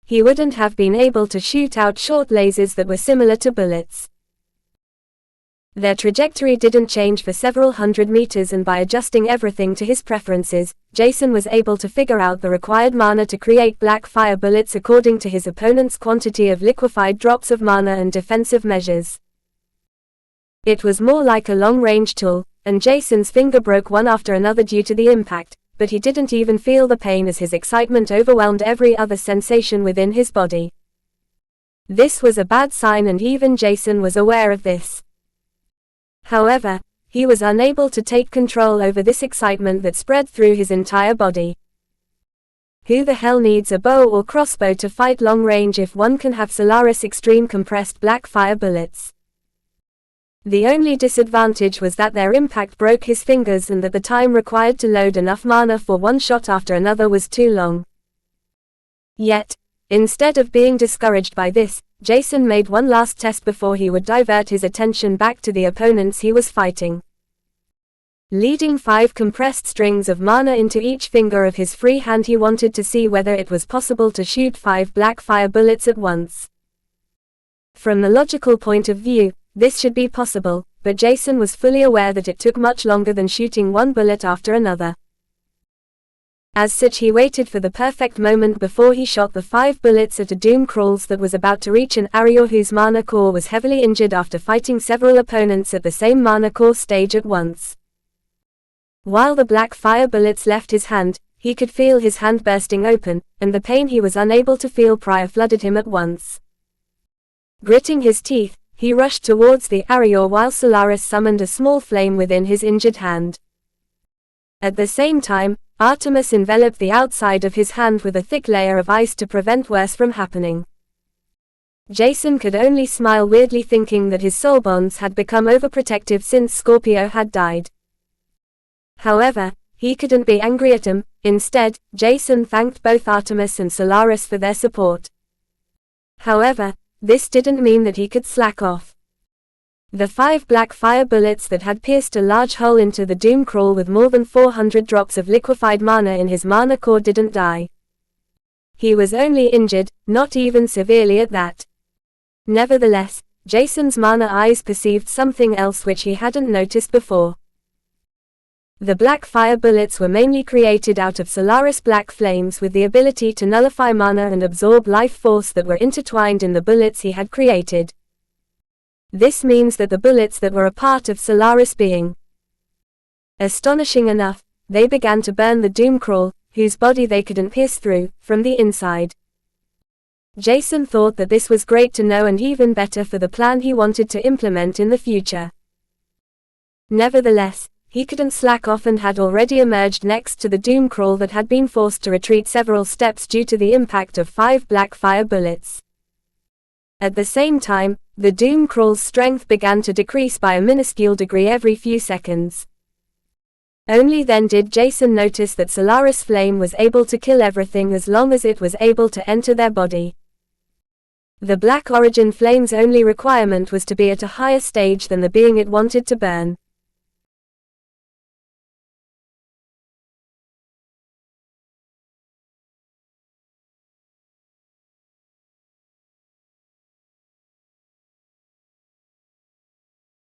He wouldn't have been able to shoot out short lasers that were similar to bullets. Their trajectory didn't change for several hundred meters, and by adjusting everything to his preferences, Jacen was able to figure out the required mana to create black fire bullets according to his opponent's quantity of liquefied drops of mana and defensive measures. It was more like a long-range tool, and Jacen's finger broke one after another due to the impact, but he didn't even feel the pain as his excitement overwhelmed every other sensation within his body. This was a bad sign, and even Jacen was aware of this. However, he was unable to take control over this excitement that spread through his entire body. Who the hell needs a bow or crossbow to fight long range if one can have Solaris extreme compressed black fire bullets? The only disadvantage was that their impact broke his fingers and that the time required to load enough mana for one shot after another was too long. Yet, instead of being discouraged by this, Jacen made one last test before he would divert his attention back to the opponents he was fighting. Leading 5 compressed strings of mana into each finger of his free hand, he wanted to see whether it was possible to shoot 5 black fire bullets at once. From the logical point of view, this should be possible, but Jacen was fully aware that it took much longer than shooting one bullet after another. As such, he waited for the perfect moment before he shot the 5 bullets at a Doomcrawls that was about to reach an Arior whose mana core was heavily injured after fighting several opponents at the same mana core stage at once. While the black fire bullets left his hand, he could feel his hand bursting open, and the pain he was unable to feel prior flooded him at once. Gritting his teeth, he rushed towards the Arior while Solaris summoned a small flame within his injured hand. At the same time, Artemis enveloped the outside of his hand with a thick layer of ice to prevent worse from happening. Jacen could only smile weirdly, thinking that his soul bonds had become overprotective since Scorpio had died. However, he couldn't be angry at him. Instead, Jacen thanked both Artemis and Solaris for their support. However, this didn't mean that he could slack off. The 5 black fire bullets that had pierced a large hole into the Doomcrawl with more than 400 drops of liquefied mana in his mana core didn't die. He was only injured, not even severely at that. Nevertheless, Jacen's mana eyes perceived something else which he hadn't noticed before. The black fire bullets were mainly created out of Solaris black flames with the ability to nullify mana and absorb life force that were intertwined in the bullets he had created. This means that the bullets that were a part of Solaris being astonishing enough, they began to burn the Doomcrawl, whose body they couldn't pierce through, from the inside. Jason thought that this was great to know and even better for the plan he wanted to implement in the future. Nevertheless, he couldn't slack off and had already emerged next to the Doomcrawl that had been forced to retreat several steps due to the impact of 5 black fire bullets. At the same time, the Doomcrawl's strength began to decrease by a minuscule degree every few seconds. Only then did Jason notice that Solaris Flame was able to kill everything as long as it was able to enter their body. The Black Origin Flame's only requirement was to be at a higher stage than the being it wanted to burn.